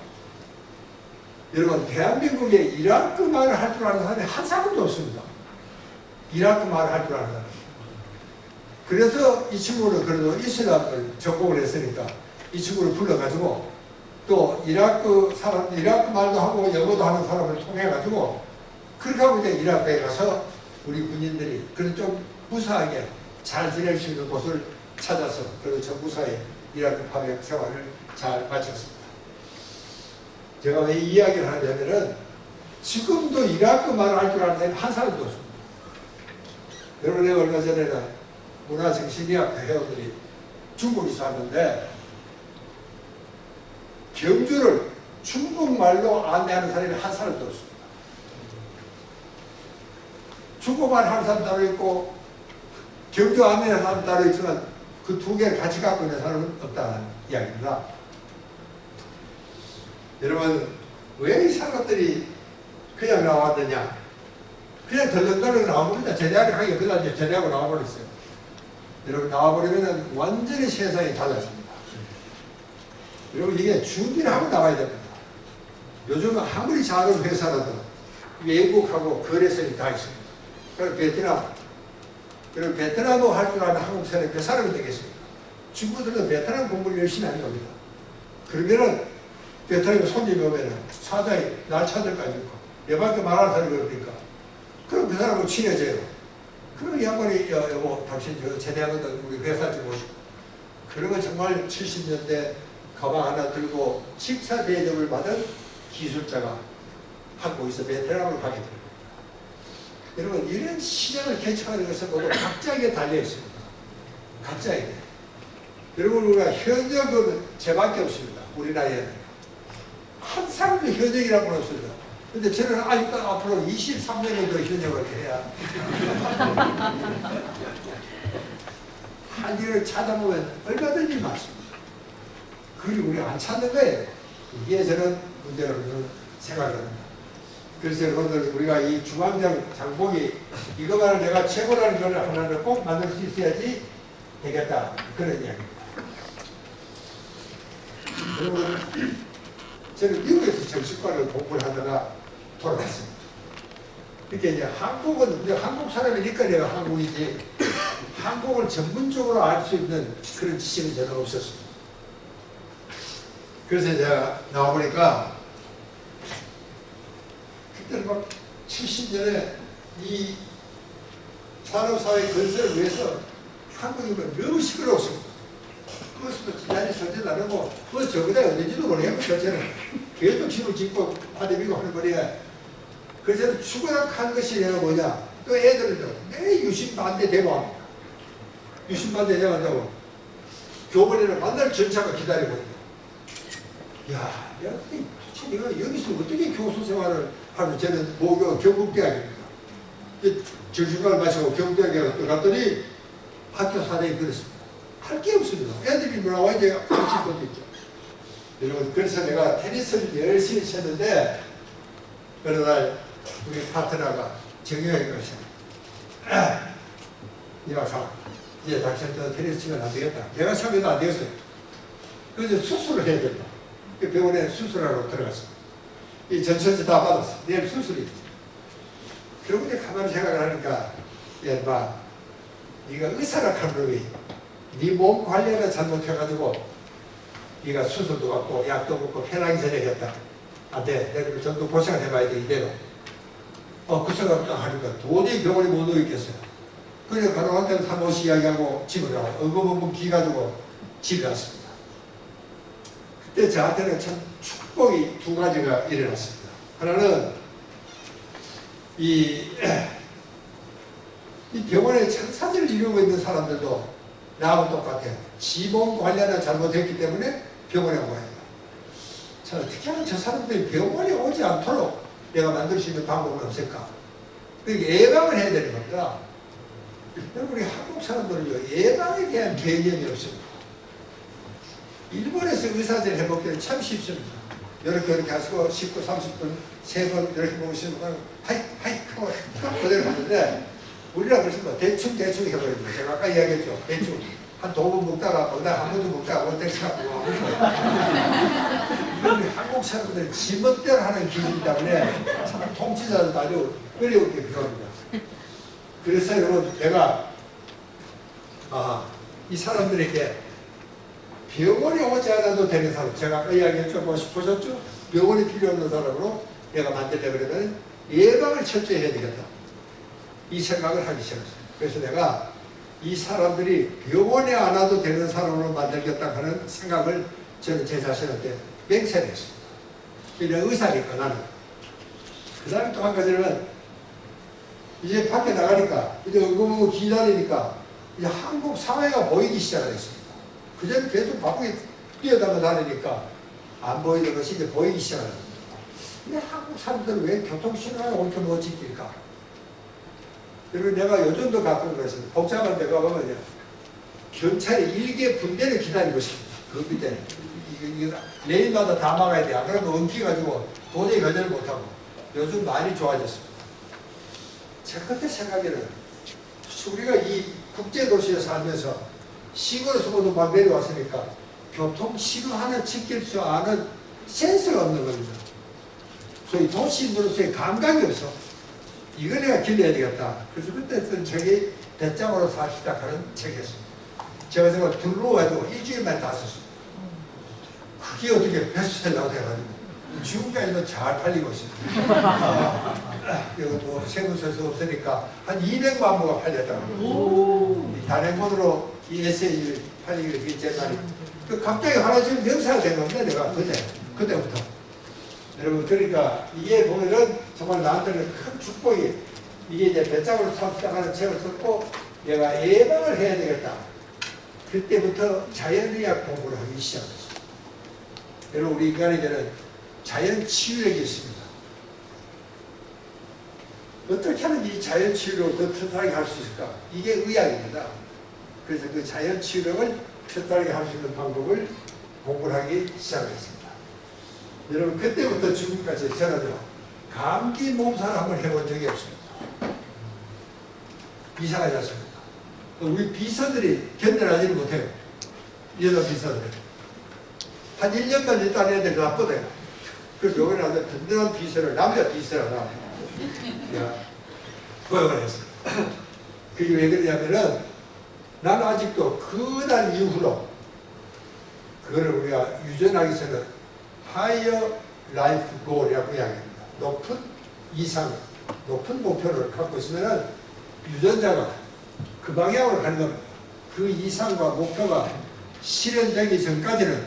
여러분 대한민국에 이라크 말을 할 줄 아는 사람이 한 사람도 없습니다. 이라크 말을 할 줄 아는 사람. 그래서 이 친구는 그래도 이슬람을 전공을 했으니까 이 친구를 불러가지고 또 이라크 말도 하고 영어도 하는 사람을 통해가지고 그렇게 하고 이제 이라크에 가서 우리 군인들이 그래도 좀 무사하게 잘 지낼 수 있는 곳을 찾아서 그래도 저 무사히 이라크 파병 생활을 잘 마쳤습니다. 제가 왜 이 이야기를 하냐면은 지금도 이라크 말을 할 줄 아는 사람이 한 사람도 없습니다. 여러분 내가 얼마 전에는 문화정신의학 회원들이 중국에서 왔는데 경주를 중국말로 안내하는 사람이 한 사람도 없습니다. 중국말 하는 사람 따로 있고 경주 안내하는 사람 따로 있지만 그 두 개를 같이 갖고 있는 사람은 없다는 이야기입니다. 여러분 왜 이 사람들이 그냥 나왔느냐? 그냥 덜렁덜렁 나와버린다. 제대하게 하기가 그날 제대하고 나와버렸어요. 여러분 나와버리면 완전히 세상이 달라집니다. 여러분 이게 준비를 하고 나와야 됩니다. 요즘은 아무리 작은 회사라도 외국하고 거래선이 다 있습니다. 그리고 베트남, 그리고 베트남어 할 줄 아는 한국 사람이 몇 사람이 되겠습니까? 친구들도 베트남 공부를 열심히 하는 겁니다. 그러면은 베트남에 손님이 오면은 사장이 날 찾을까 있고 내 밖에 말하는 사람이 그러니까 그럼 그 사람하고 친해져요. 그럼 양반이 여보 당신 저 제대하거든 우리 회사 좀 오시고 그러면 정말 70년대 가방 하나 들고 식사 대접을 받은 기술자가 한국에서 베트남을 가게 됩니다. 여러분 이런 시장을 개척하는 것은 모두 각자에게 달려 있습니다. 각자에게. 여러분 우리가 현역은 제밖에 없습니다. 우리 나이에는. 한 사람도 현역이라고는 없습니다. 근데 저는 아직도 앞으로 23년을 더 현역을 해야 할 일을 찾아보면 얼마든지 많습니다. 그걸 우리 안 찾는 거예요. 이게 저는 문제라고 생각합니다. 그래서 여러분들 우리가 이 주방장 장복이 이거만을 내가 최고라는 걸 하나를 꼭 만들 수 있어야지 되겠다. 그런 이야기입니다. 여러분 저는 미국에서 정치과를 공부를 하다가 돌아갔습니다. 이렇게 이제 한국은 이제 한국 사람이니까 내가 한국이지 한국을 전문적으로 알 수 있는 그런 지식은 저는 없었습니다. 그래서 제가 나와보니까 그때는 막 70년에 이 산업사회 건설을 위해서 한국이 너무 시끄러웠습니다. 그것도 기다리 설득 안 하고 그 저거다 어딘지도 모르겠고 저는 계속 집을 짓고 파대비고 하는 거리에 그래서 추구락한 것이 내가 뭐냐 또 애들도 내 유신반대 대모합니다. 유신반대 대모한다고 교본에는 만날 전차가 기다리고 있다. 야, 도대체 내가 여기서 어떻게 교수 생활을 하는 저는 모교 경북대학입니다. 정신과를 마치고 경북대학에 갔더니 학교 사장이 그랬습니다. 할 게 없습니다. 애들이 뭐라고 이제 가르칠 것도 있죠. 여러분, 그래서 내가 테니스를 열심히 쳤는데, 어느 날 우리 파트너가 정영이 그러셨어요. 이 박사, 이제 당신 테니스 치면 안 되겠다. 내가 처음에도 안 되겠어요. 그래서 수술을 해야 된다. 병원에 수술하러 들어갔습니다. 이 전처지 다 받았어. 내일 수술이지. 그러고 이제 가만히 생각을 하니까, 야, 인마, 네가 의사라 하는 놈이 네 몸 관리를 잘못해가지고 네가 수술도 받고 약도 먹고 편하게 지내겠다. 안 돼. 내가 전도 고생을 해봐야 돼. 이대로. 그 생각을 딱 하니까 도저히 병원에 못 누워있겠어요. 그래 가능한 3-5시 이야기하고 집을 가고 엉금엉금 기 가지고 집에 왔습니다. 그때 저한테는 참 축복이 두 가지가 일어났습니다. 하나는 이 병원에 천사를 이루고 있는 사람들도 나하고 똑같아요. 지몸 관리를 잘못했기 때문에 병원에 온 거예요. 자, 어떻게 하면 저 사람들이 병원에 오지 않도록 내가 만들 수 있는 방법은 없을까? 그러니까 예방을 해야 되는 겁니다. 여러분, 우리 한국 사람들은요, 예방에 대한 개념이 없습니다. 일본에서 의사들 해볼 때는 참 쉽습니다. 이렇게 하시고 19, 30분, 3번 이렇게 보시면 하이 하고 그대로 하는데 우리라 그렇습니다. 대충 해버립니다. 제가 아까 이야기했죠. 대충 한 2번 먹다가 거기다 한 번도 먹다가 원tek 차고 이런 한국 사람들은 지멋대로 하는 기준 때문에 참 통치자들도 아주 어려운 게 필요합니다. 그래서 여러분 내가 이 사람들에게 병원에 오지 않아도 되는 사람, 제가 아까 이야기했죠. 보셨죠? 병원이 필요 없는 사람으로 내가 만들려고 그러면 예방을 철저히 해야 되겠다. 이 생각을 하기 시작했어요. 그래서 내가 이 사람들이 병원에 안 와도 되는 사람으로 만들겠다 하는 생각을 저는 제 자신한테 맹세를 했습니다. 이런 의사니까 나는. 그 다음에 또 한 가지는 이제 밖에 나가니까 이제 엉금엉금 기다리니까 이제 한국 사회가 보이기 시작했습니다. 그전에 계속 바쁘게 뛰어다니니까 안 보이는 것이 이제 보이기 시작합니다. 근데 한국 사람들은 왜 교통신호를 옳게 못 지킬까? 그리고 내가 요즘도 가끔 그랬습니다. 복잡한 데 가보면요. 경찰이 일개 분대를 기다리고 있습니다. 그 밑에. 이거 레일마다 다 막아야 돼. 안 그러면 엉키가지고 도저히 거절을 못하고. 요즘 많이 좋아졌습니다. 제가 그때 생각에는 우리가 이 국제도시에 살면서 시골에서 모두 막 내려왔으니까 교통신호 하나 지킬 줄 아는 센스가 없는 겁니다. 소위 도시인으로서의 감각이 없어. 이걸 내가 길러야 되겠다. 그래서 그때 쓴 책이 배짱으로 삽시다 하는 책이었습니다. 제가 정말 둘러가지고 일주일만 다 썼습니다. 그게 어떻게 베스트셀러가 돼가지고 지금까지도 잘 팔리고 있습니다. 이거 뭐 세무서에서 없으니까 한 200만 부가 팔렸다고. 단행본으로 이 에세이를 팔리기를 그게 제 말이. 갑자기 하나씩 명사가 된 겁니다. 내가 그때부터. 여러분, 그러니까 이게 보면은 정말 나한테는 큰 축복이 이게 이제 배짱으로 시작하는 책을 썼고 내가 예방을 해야 되겠다. 그때부터 자연의학 공부를 하기 시작했어요. 여러분 우리 인간에게는 자연 치유력이 있습니다. 어떻게 하면 이 자연 치유력을 더 튼튼하게 할 수 있을까? 이게 의학입니다. 그래서 그 자연 치유력을 튼튼하게 할 수 있는 방법을 공부를 하기 시작했습니다. 여러분 그때부터 지금까지 저는요 감기 몸살을 한번 해본 적이 없습니다. 이상하지 않습니까? 우리 비서들이 견뎌하지는 못해요. 여자 비서들. 한 1년만 있다 하는 애들 나쁘대요. 그래서 요번에 나도 든든한 비서를, 남자 비서라. 고용을 했어요. 그게 왜 그러냐면은 나는 아직도 그날 이후로 그거를 우리가 유전하기 위해서는 하이어 라이프 골이라고 이야기합니다. 높은 이상, 높은 목표를 갖고 있으면은 유전자가 그 방향으로 가는 겁니다. 그 이상과 목표가 실현되기 전까지는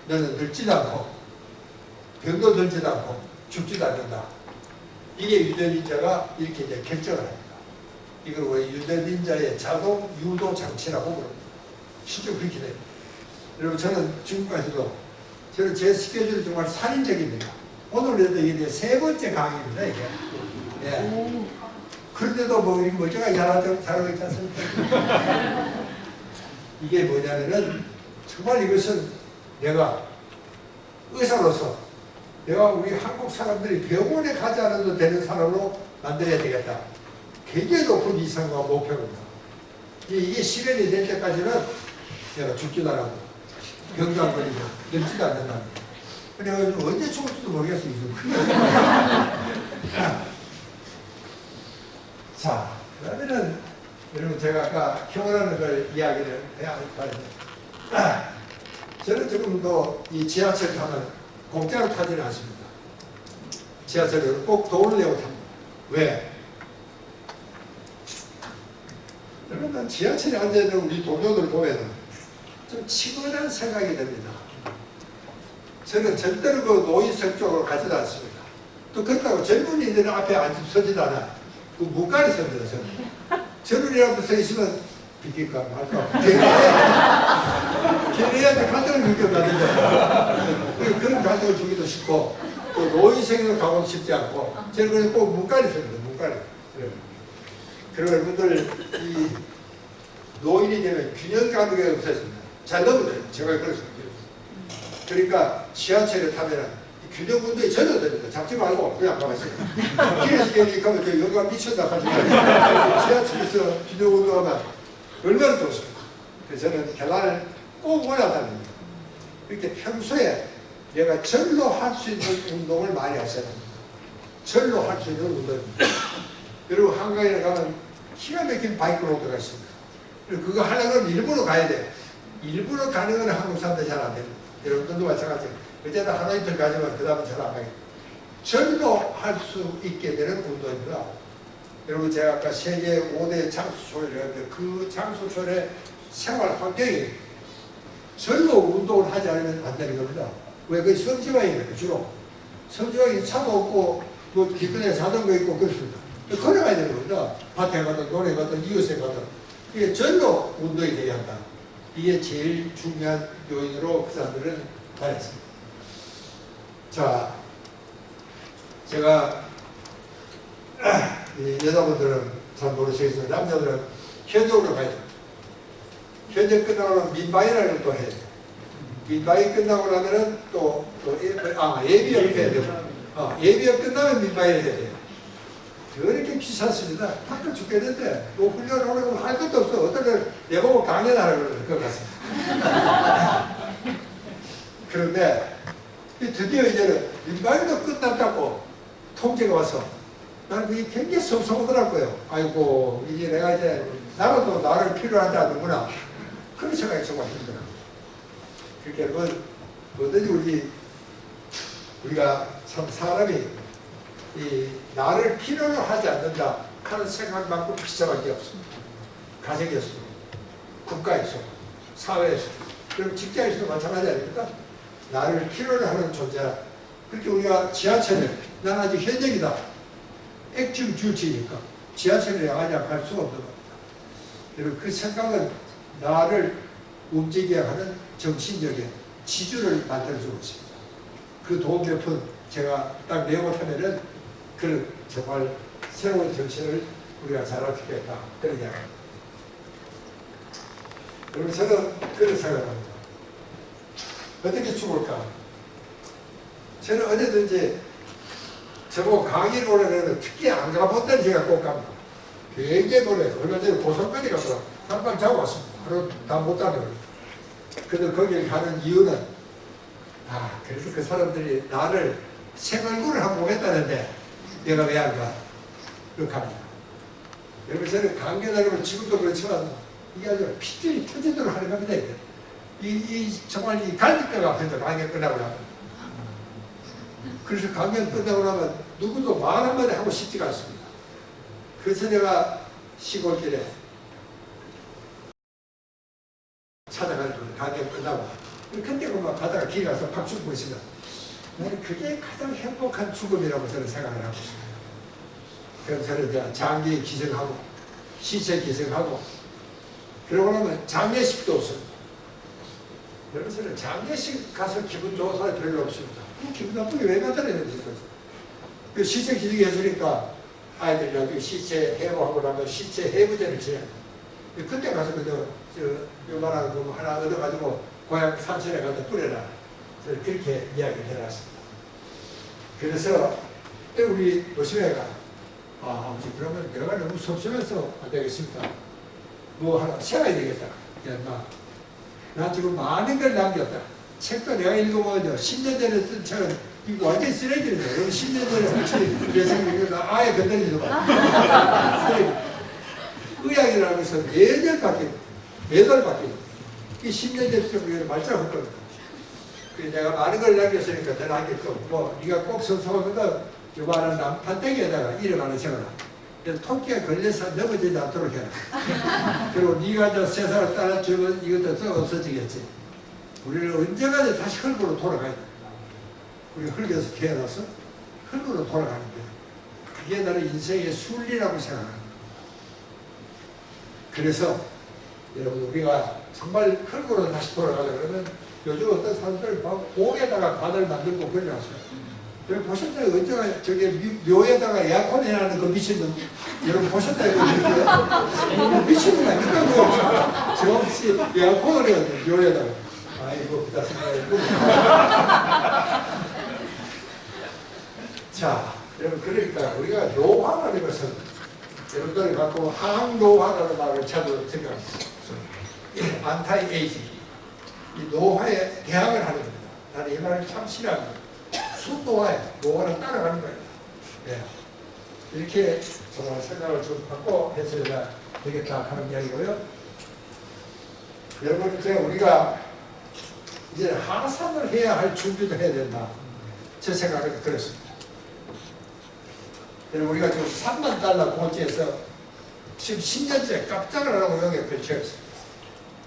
너는 늙지도 않고 병도 들지도 않고 죽지도 않는다. 이게 유전인자가 이렇게 이제 결정을 합니다. 이걸 우리 유전인자의 자동 유도 장치라고 부릅니다. 실제 그렇게 됩니다. 여러분 저는 지금까지도 저는 제 스케줄이 정말 살인적입니다. 오늘에도 이게 세 번째 강의입니다. 이게. 예. 그런데도 뭐 이렇게 멀쩡하게 잘하고 있지 않습니까? 이게 뭐냐면은 정말 이것은 내가 의사로서 내가 우리 한국 사람들이 병원에 가지 않아도 되는 사람으로 만들어야 되겠다. 굉장히 높은 이상과 목표입니다. 이게 실현이 될 때까지는 내가 죽지도 않고 병도 안 걸리고 늙지도 않는다. 그래가지고 언제 죽을지도 모르겠어요. 자, 그러면은 여러분 제가 아까 결혼하는 걸 이야기를 해야 할 거예요. 저는 지금도 이 지하철 타면 공짜로 타지는 않습니다. 지하철을 꼭 돈을 내고 탑니다. 왜? 여러분 지하철에 앉아있는 우리 동료들 보면 좀 치근한 생각이 듭니다. 저는 절대로 그 노인석 쪽으로 가지도 않습니다. 또 그렇다고 젊은이들 앞에 서지도 않아요. 그 문간에 섭니다. 저는 저런이라도 서 있으면 비킬까 말까 걔네한테 갈등을 느껴가는데 그런 갈등을 주기도 쉽고 또 노인생에도 가고 싶지 않고 저는 그래서 꼭 문간에 섭니다. 문간에. 그리고 여러분들 이 노인이 되면 균형 감각이 없어집니다. 잘 넘어져요. 제가 그렇습니다. 그러니까 지하철에 타면은 균형 운동이 전혀 됩니다. 잡지 말고 그냥 가만히 있어요. 길에서 계니까 저 여기가 미쳤다 하지만 지하철에서 균형 운동하면 얼마나 좋습니다. 그래서 저는 계단을 꼭 올라다닙니다. 이렇게 평소에 내가 절로 할 수 있는 운동을 많이 하셔야 됩니다. 절로 할 수 있는 운동입니다. 여러분 한강에 가면 기가 막힌 바이크 로드가 있습니다. 그거 하려면 일부러 가야 돼요. 일부러 가는 건 한국 사람들 잘 안 됩니다. 여러분들도 마찬가지예요. 어쨌든 하루 이틀 가지만 그 다음은 잘 안 가겠다. 절로 할 수 있게 되는 운동입니다. 여러분 제가 아까 세계 5대 장수촌이라고 했는데 그 장수촌의 생활 환경이 절로 운동을 하지 않으면 안 되는 겁니다. 왜? 그게 성지방이거든요. 주로. 성지방에 차도 없고 뭐 기근에 자전거 있고 그렇습니다. 걸어가야 되는 겁니다. 밭에 가든 논에 가든 이웃에 가든. 이게 절로 운동이 돼야 한다. 이게 제일 중요한 요인으로 그 사람들은 말했습니다. 자, 제가 여자분들은 잘 모르시겠지만 남자들은 현역으로 가야 돼요. 현역 끝나고 나면 민방위라는 걸 또 해야 돼요. 민방위 끝나고 나면은 예비역 해야 돼요. 예비역 끝나면 민방위를 해야 돼요. 그렇게 귀찮습니다. 학교 죽겠는데 뭐 훈련을 하려고 할 것도 없어. 어떤 걸 내보고 강연하라고 그럴 것 같습니다. 그런데 드디어 이제는 민방위도 끝났다고 통제가 와서 나는 그게 굉장히 섭섭하더라고요. 아이고 이제 내가 이제 나라도 나를 필요하지 않는구나. 그런 생각이 정말 힘들어요. 그러니까 뭐든지 우리가 참 사람이 이 나를 필요로 하지 않는다 하는 생각만큼 비참한 게 없습니다. 가정에서, 국가에서, 사회에서, 그럼 직장에서도 마찬가지 아닙니까? 나를 필요로 하는 존재라. 그렇게 우리가 지하철에 난 아직 현역이다. 액tive 듀티니까 지하철을 향하지 않고 할 수가 없는 겁니다. 여러분 그 생각은 나를 움직이게 하는 정신적인 지주를 만들어주고 있습니다. 그 도움 몇 푼 제가 딱 내용을 하면은 그 정말 새로운 정신을 우리가 잘할 수 있겠다. 그런 이야기입니다. 여러분 저는 그런 생각을 합니다. 어떻게 죽을까? 저는 언제든지 저보고 강의를 오려면 특히 안 가본 데는 제가 꼭 갑니다. 굉장히 놀라요. 얼마 전에 고성까지 가서 잠깐 자고 왔습니다. 하루 다 못 자네요. 근데 거기를 가는 이유는 그래서 그 사람들이 나를 생얼굴을 한번 보겠다는데 내가 왜 안 가? 그렇게 합니다. 여러분 저는 강연하려면 지금도 그렇지만 이게 아주 피들이 터지도록 하는 겁니다. 정말 이 갈비뼈가 아픈데 강연 끝나고 나면. 그래서 강연 끝나고 나면 누구도 말 한마디 하고 싶지가 않습니다. 그래서 내가 시골길에 찾아가는 거예요. 강연 끝나고. 그때 막 가다가 길 가서 박수 보고 있으면 나는 그게 가장 행복한 죽음이라고 저는 생각을 하고 있습니다. 그럼 저는 이제 장기 기증하고 시체 기증하고 그러고 나면 장례식도 없습니다. 여러분 저는 장례식 가서 기분 좋은 사람이 별로 없습니다. 기분 나쁘게 왜 만들어내는지 그 시체 기증이 했으니까 아이들이 나중에 시체 해부하고 나면 시체 해부제를 지내요. 그때 가서 그저 요만한 거 하나 얻어가지고 고향 산천에 가서 뿌려라. 그렇게 이야기를 해놨습니다. 그래서 우리 노심애가 아버지 그러면 내가 너무 섭섭해서 안 되겠습니다. 뭐 하나 세워야 되겠다. 야, 나 지금 많은 걸 남겼다. 책도 내가 읽어보면 10년 전에 쓴 책은 이거 완전히 쓰레기인데 그럼 10년 전에 훔친 내 생각이 나 아예 건드리지도 마. 쓰레기. 의학이라는 것은 매년 바뀝니다. 매달 바뀝니다. 이 10년 전에 말짱 할 겁니다. 그래서 내가 많은 걸 남겼으니까 내가 하겠고 뭐 네가 꼭 선서하거든 요만한 남판대기에다가 이름 하나 적어라. 토끼가 걸려서 넘어지지 않도록 해라. 그리고 네가 저 세상을 따라주면 이것도 썩 없어지겠지. 우리는 언제까지 다시 흙으로 돌아가야 돼. 우리 흙에서 태어나서 흙으로 돌아가는 거야. 그게 나는 인생의 순리라고 생각합니다. 그래서 여러분 우리가 정말 흙으로 다시 돌아가려고 그러면 요즘 어떤 사람들 공에다가 바다를 만들고 그러잖아요. 여러분 보셨나요? 언제가 저게 묘에다가 에어컨 해놨는 그 미친놈 여러분 보셨나요? 미친놈 아닙니까? 뭐 저 없이 에어컨을 해야 돼 묘에다가. 아이고 부다 생각해요. 자 여러분 그러니까 우리가 노화라는 것은 여러분들이 갖고 항노화라는 말을 찾아서 생각합니다. 안타이 에이지 이 노화에 대항을 하는 겁니다. 나는 이 말을 참 싫어합니다. 순노화에 노화를 따라가는 거예요. 네. 이렇게 정말 생각을 좀 바꿔 해서야 되겠다 하는 이야기고요. 여러분 이제 우리가 이제 하산을 해야 할 준비도 해야 된다. 제 생각은 그렇습니다. 여러분 우리가 지금 3만 달러 공제에서 지금 10년째 깜짝을 안 하고 여기에 펼쳐있습니다.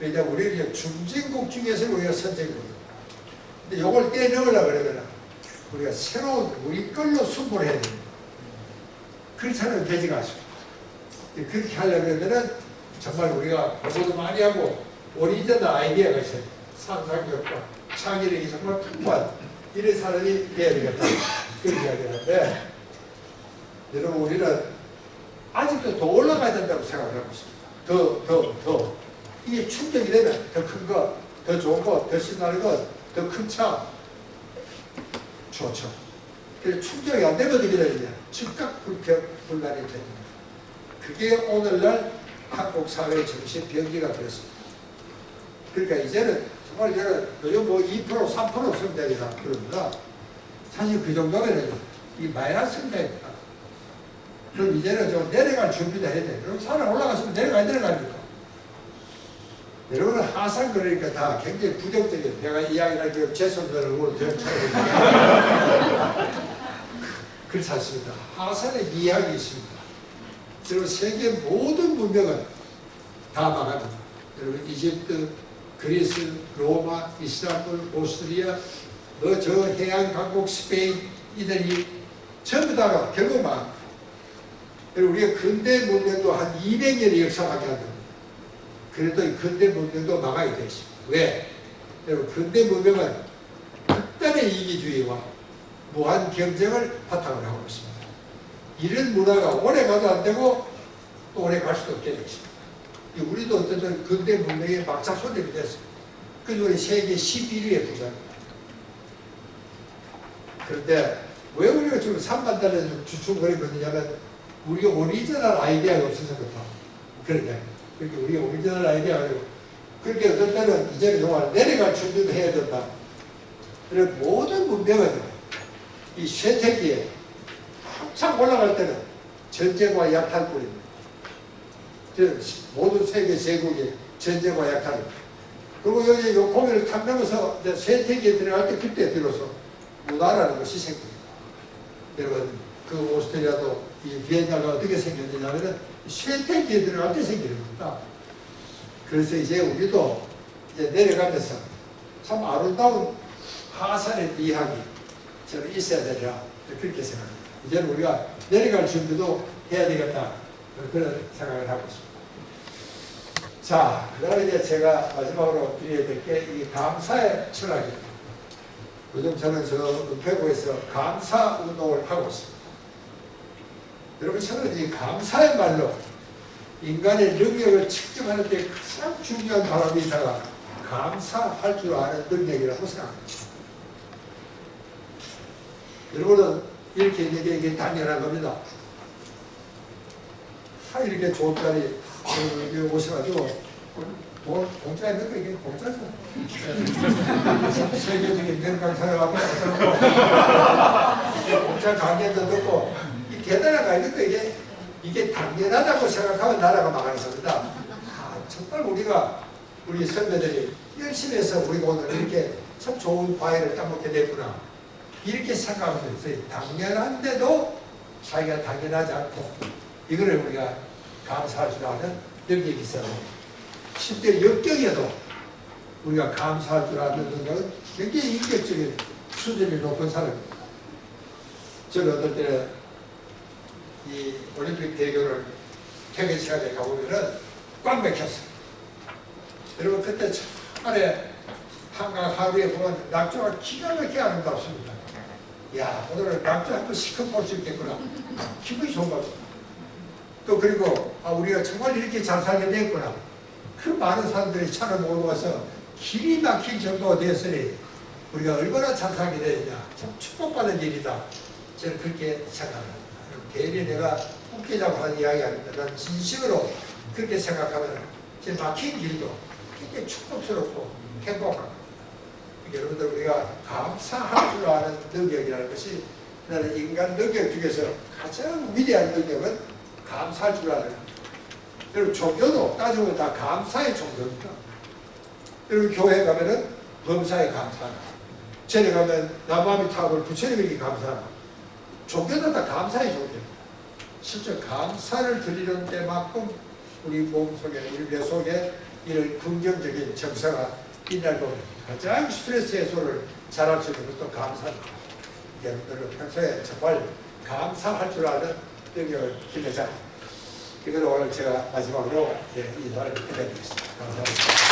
이제 우리 이제 중진국 중에서 우리가 선택입니다. 근데 이걸 떼내려고 그러면 우리가 새로운 우리 걸로 승부를 해야 됩니다. 그렇지 않으면 되지가 않습니다. 그렇게 하려면 정말 우리가 공부도 많이 하고 오리지널 아이디어가 있어야 돼요. 상상력과 창의력이 정말 풍부한 이런 사람이 돼야 되겠다. 그런 이야기를 하는데 여러분 우리는 아직도 더 올라가야 된다고 생각을 하고 있습니다. 더. 이게 충격이 되면 더 큰 것, 더 좋은 것, 더 신나는 것, 더 큰 차 좋죠. 그래서 충격이 안 되면 어떻게 되느냐. 즉각 불편불란이 됩니다. 그게 오늘날 한국 사회의 정신 병기가 되었습니다. 그러니까 이제는 정말 저는 요즘 뭐 2%, 3% 성장이라 그럽니다. 사실 그 정도면 이 마이너스 성장입니다. 그럼 이제는 좀 내려갈 준비도 해야 돼. 그럼 산에 올라갔으면 내려가야 되는거아닙니까? 여러분은 하산 그러니까 다 굉장히 부정적인 내가 이야기를 제 손들을 오늘 처음 그렇지 않습니다. 하산의 미학이 있습니다. 여러분 세계 모든 문명은 다 망합니다. 여러분 이집트, 그리스, 로마, 이스탄불, 오스트리아, 저 해양 강국 스페인 이들이 전부 다가 결국 망합니다. 그리고 우리가 근대 문명도 한 200년의 역사밖에 안 됩니다. 그래도 이 근대 문명도 망하게 되어 있습니다. 왜? 여러분, 근대 문명은 극단의 이기주의와 무한 경쟁을 바탕으로 하고 있습니다. 이런 문화가 오래 가도 안 되고 또 오래 갈 수도 없게 되어 있습니다. 우리도 어쨌든 근대 문명의 막차 손님이 됐어요. 그래서 우리 세계 11위에 부자입니다. 그런데 왜 우리가 지금 3만 달러 주춤거리고 있느냐면 우리가 오리지널 아이디어가 없어서 그렇다. 그러냐. 그렇게 우리가 오리지널 아이디어가 아니고 그렇게 어떤 때는 이제는 정말 내려갈 준비도 해야 된다. 그래서 모든 문명은 이 쇠퇴기에 한참 올라갈 때는 전쟁과 약탈뿐입니다. 모든 세계 제국이 전쟁과 약탈입니다. 그리고 여기 요 고개를 탁 넘어서 이제 쇠퇴기에 들어갈 때 그때 비로소 문화라는 것이 생깁니다. 여러분, 그 오스트리아도 이 비엔나가 어떻게 생겼느냐면은 쇠퇴기에 들어갈 때 생기는 겁니다. 그래서 이제 우리도 이제 내려가면서 참 아름다운 하산의 미학이 저는 있어야 되리라 그렇게 생각합니다. 이제는 우리가 내려갈 준비도 해야 되겠다 그런 생각을 하고 있습니다. 자, 그 다음에 이제 제가 마지막으로 드려야 될 게 이 감사의 철학입니다. 요즘 저는 은폐구에서 감사 운동을 하고 있습니다. 여러분, 저는 이 감사의 말로 인간의 능력을 측정하는 데 가장 중요한 바람이 있다가 감사할 줄 아는 능력이라고 생각합니다. 여러분은 이렇게 있는 게 이게 당연한 겁니다. 이렇게 좋은 자리 여기 오셔가지고 돈 공짜에 넣는 거 이게 공짜죠. 세계적인 건강사를 하고 공짜 강의도 넣고 이 대단한 거 아닙니까? 이게 당연하다고 생각하면 나라가 망하는 겁니다. 정말 우리 선배들이 열심히 해서 우리가 오늘 이렇게 참 좋은 과외를 따먹게 됐구나. 이렇게 생각하면 있어요. 당연한데도 자기가 당연하지 않고 이거를 우리가 감사할 줄 아는 능력이 있어요. 실제 역경에도 우리가 감사할 줄 아는 능력은 굉장히 인격적인 수준이 높은 사람입니다. 저는 어떨 때 이 올림픽 대결을 퇴근 시간에 가보면은 꽉 막혔어요. 여러분, 그때 첫날에 한강 하루에 보면 낙조가 기가 막히게 아름답습니다. 야, 오늘은 낙조 한번 시컷 볼 수 있겠구나. 기분이 좋은 겁니다. 또 그리고 우리가 정말 이렇게 잘 살게 됐구나. 그 많은 사람들이 차를 몰고 와서 길이 막힐 정도가 되었으니 우리가 얼마나 잘 살게 되느냐. 참 축복받은 일이다. 저는 그렇게 생각합니다. 괜히 내가 웃기자고 하는 이야기 아닙니다. 난 진심으로 그렇게 생각하면 제 막힌 길도 굉장히 축복스럽고 행복합니다. 여러분들, 우리가 감사할 줄 아는 능력이라는 것이 나는 인간 능력 중에서 가장 위대한 능력은 감사할 줄 아는. 여러분, 종교도 따지면 다 감사의 종교입니다. 여러분, 교회 가면은 범사에 감사하나, 절에 가면 나무아미타불 부처님에게 감사하나, 종교도 다 감사의 종교입니다. 실제 감사를 드리는 때만큼 우리 몸속에, 우리 뇌 속에 이런 긍정적인 정서가 있날 보면 가장 스트레스 해소를 잘할 수 있는 것도 감사입니다. 여러분들은 평소에 정말 감사할 줄 아는 능력을 기르자. 이걸 오늘 제가 마지막으로 인사를 해드리겠습니다. 감사합니다.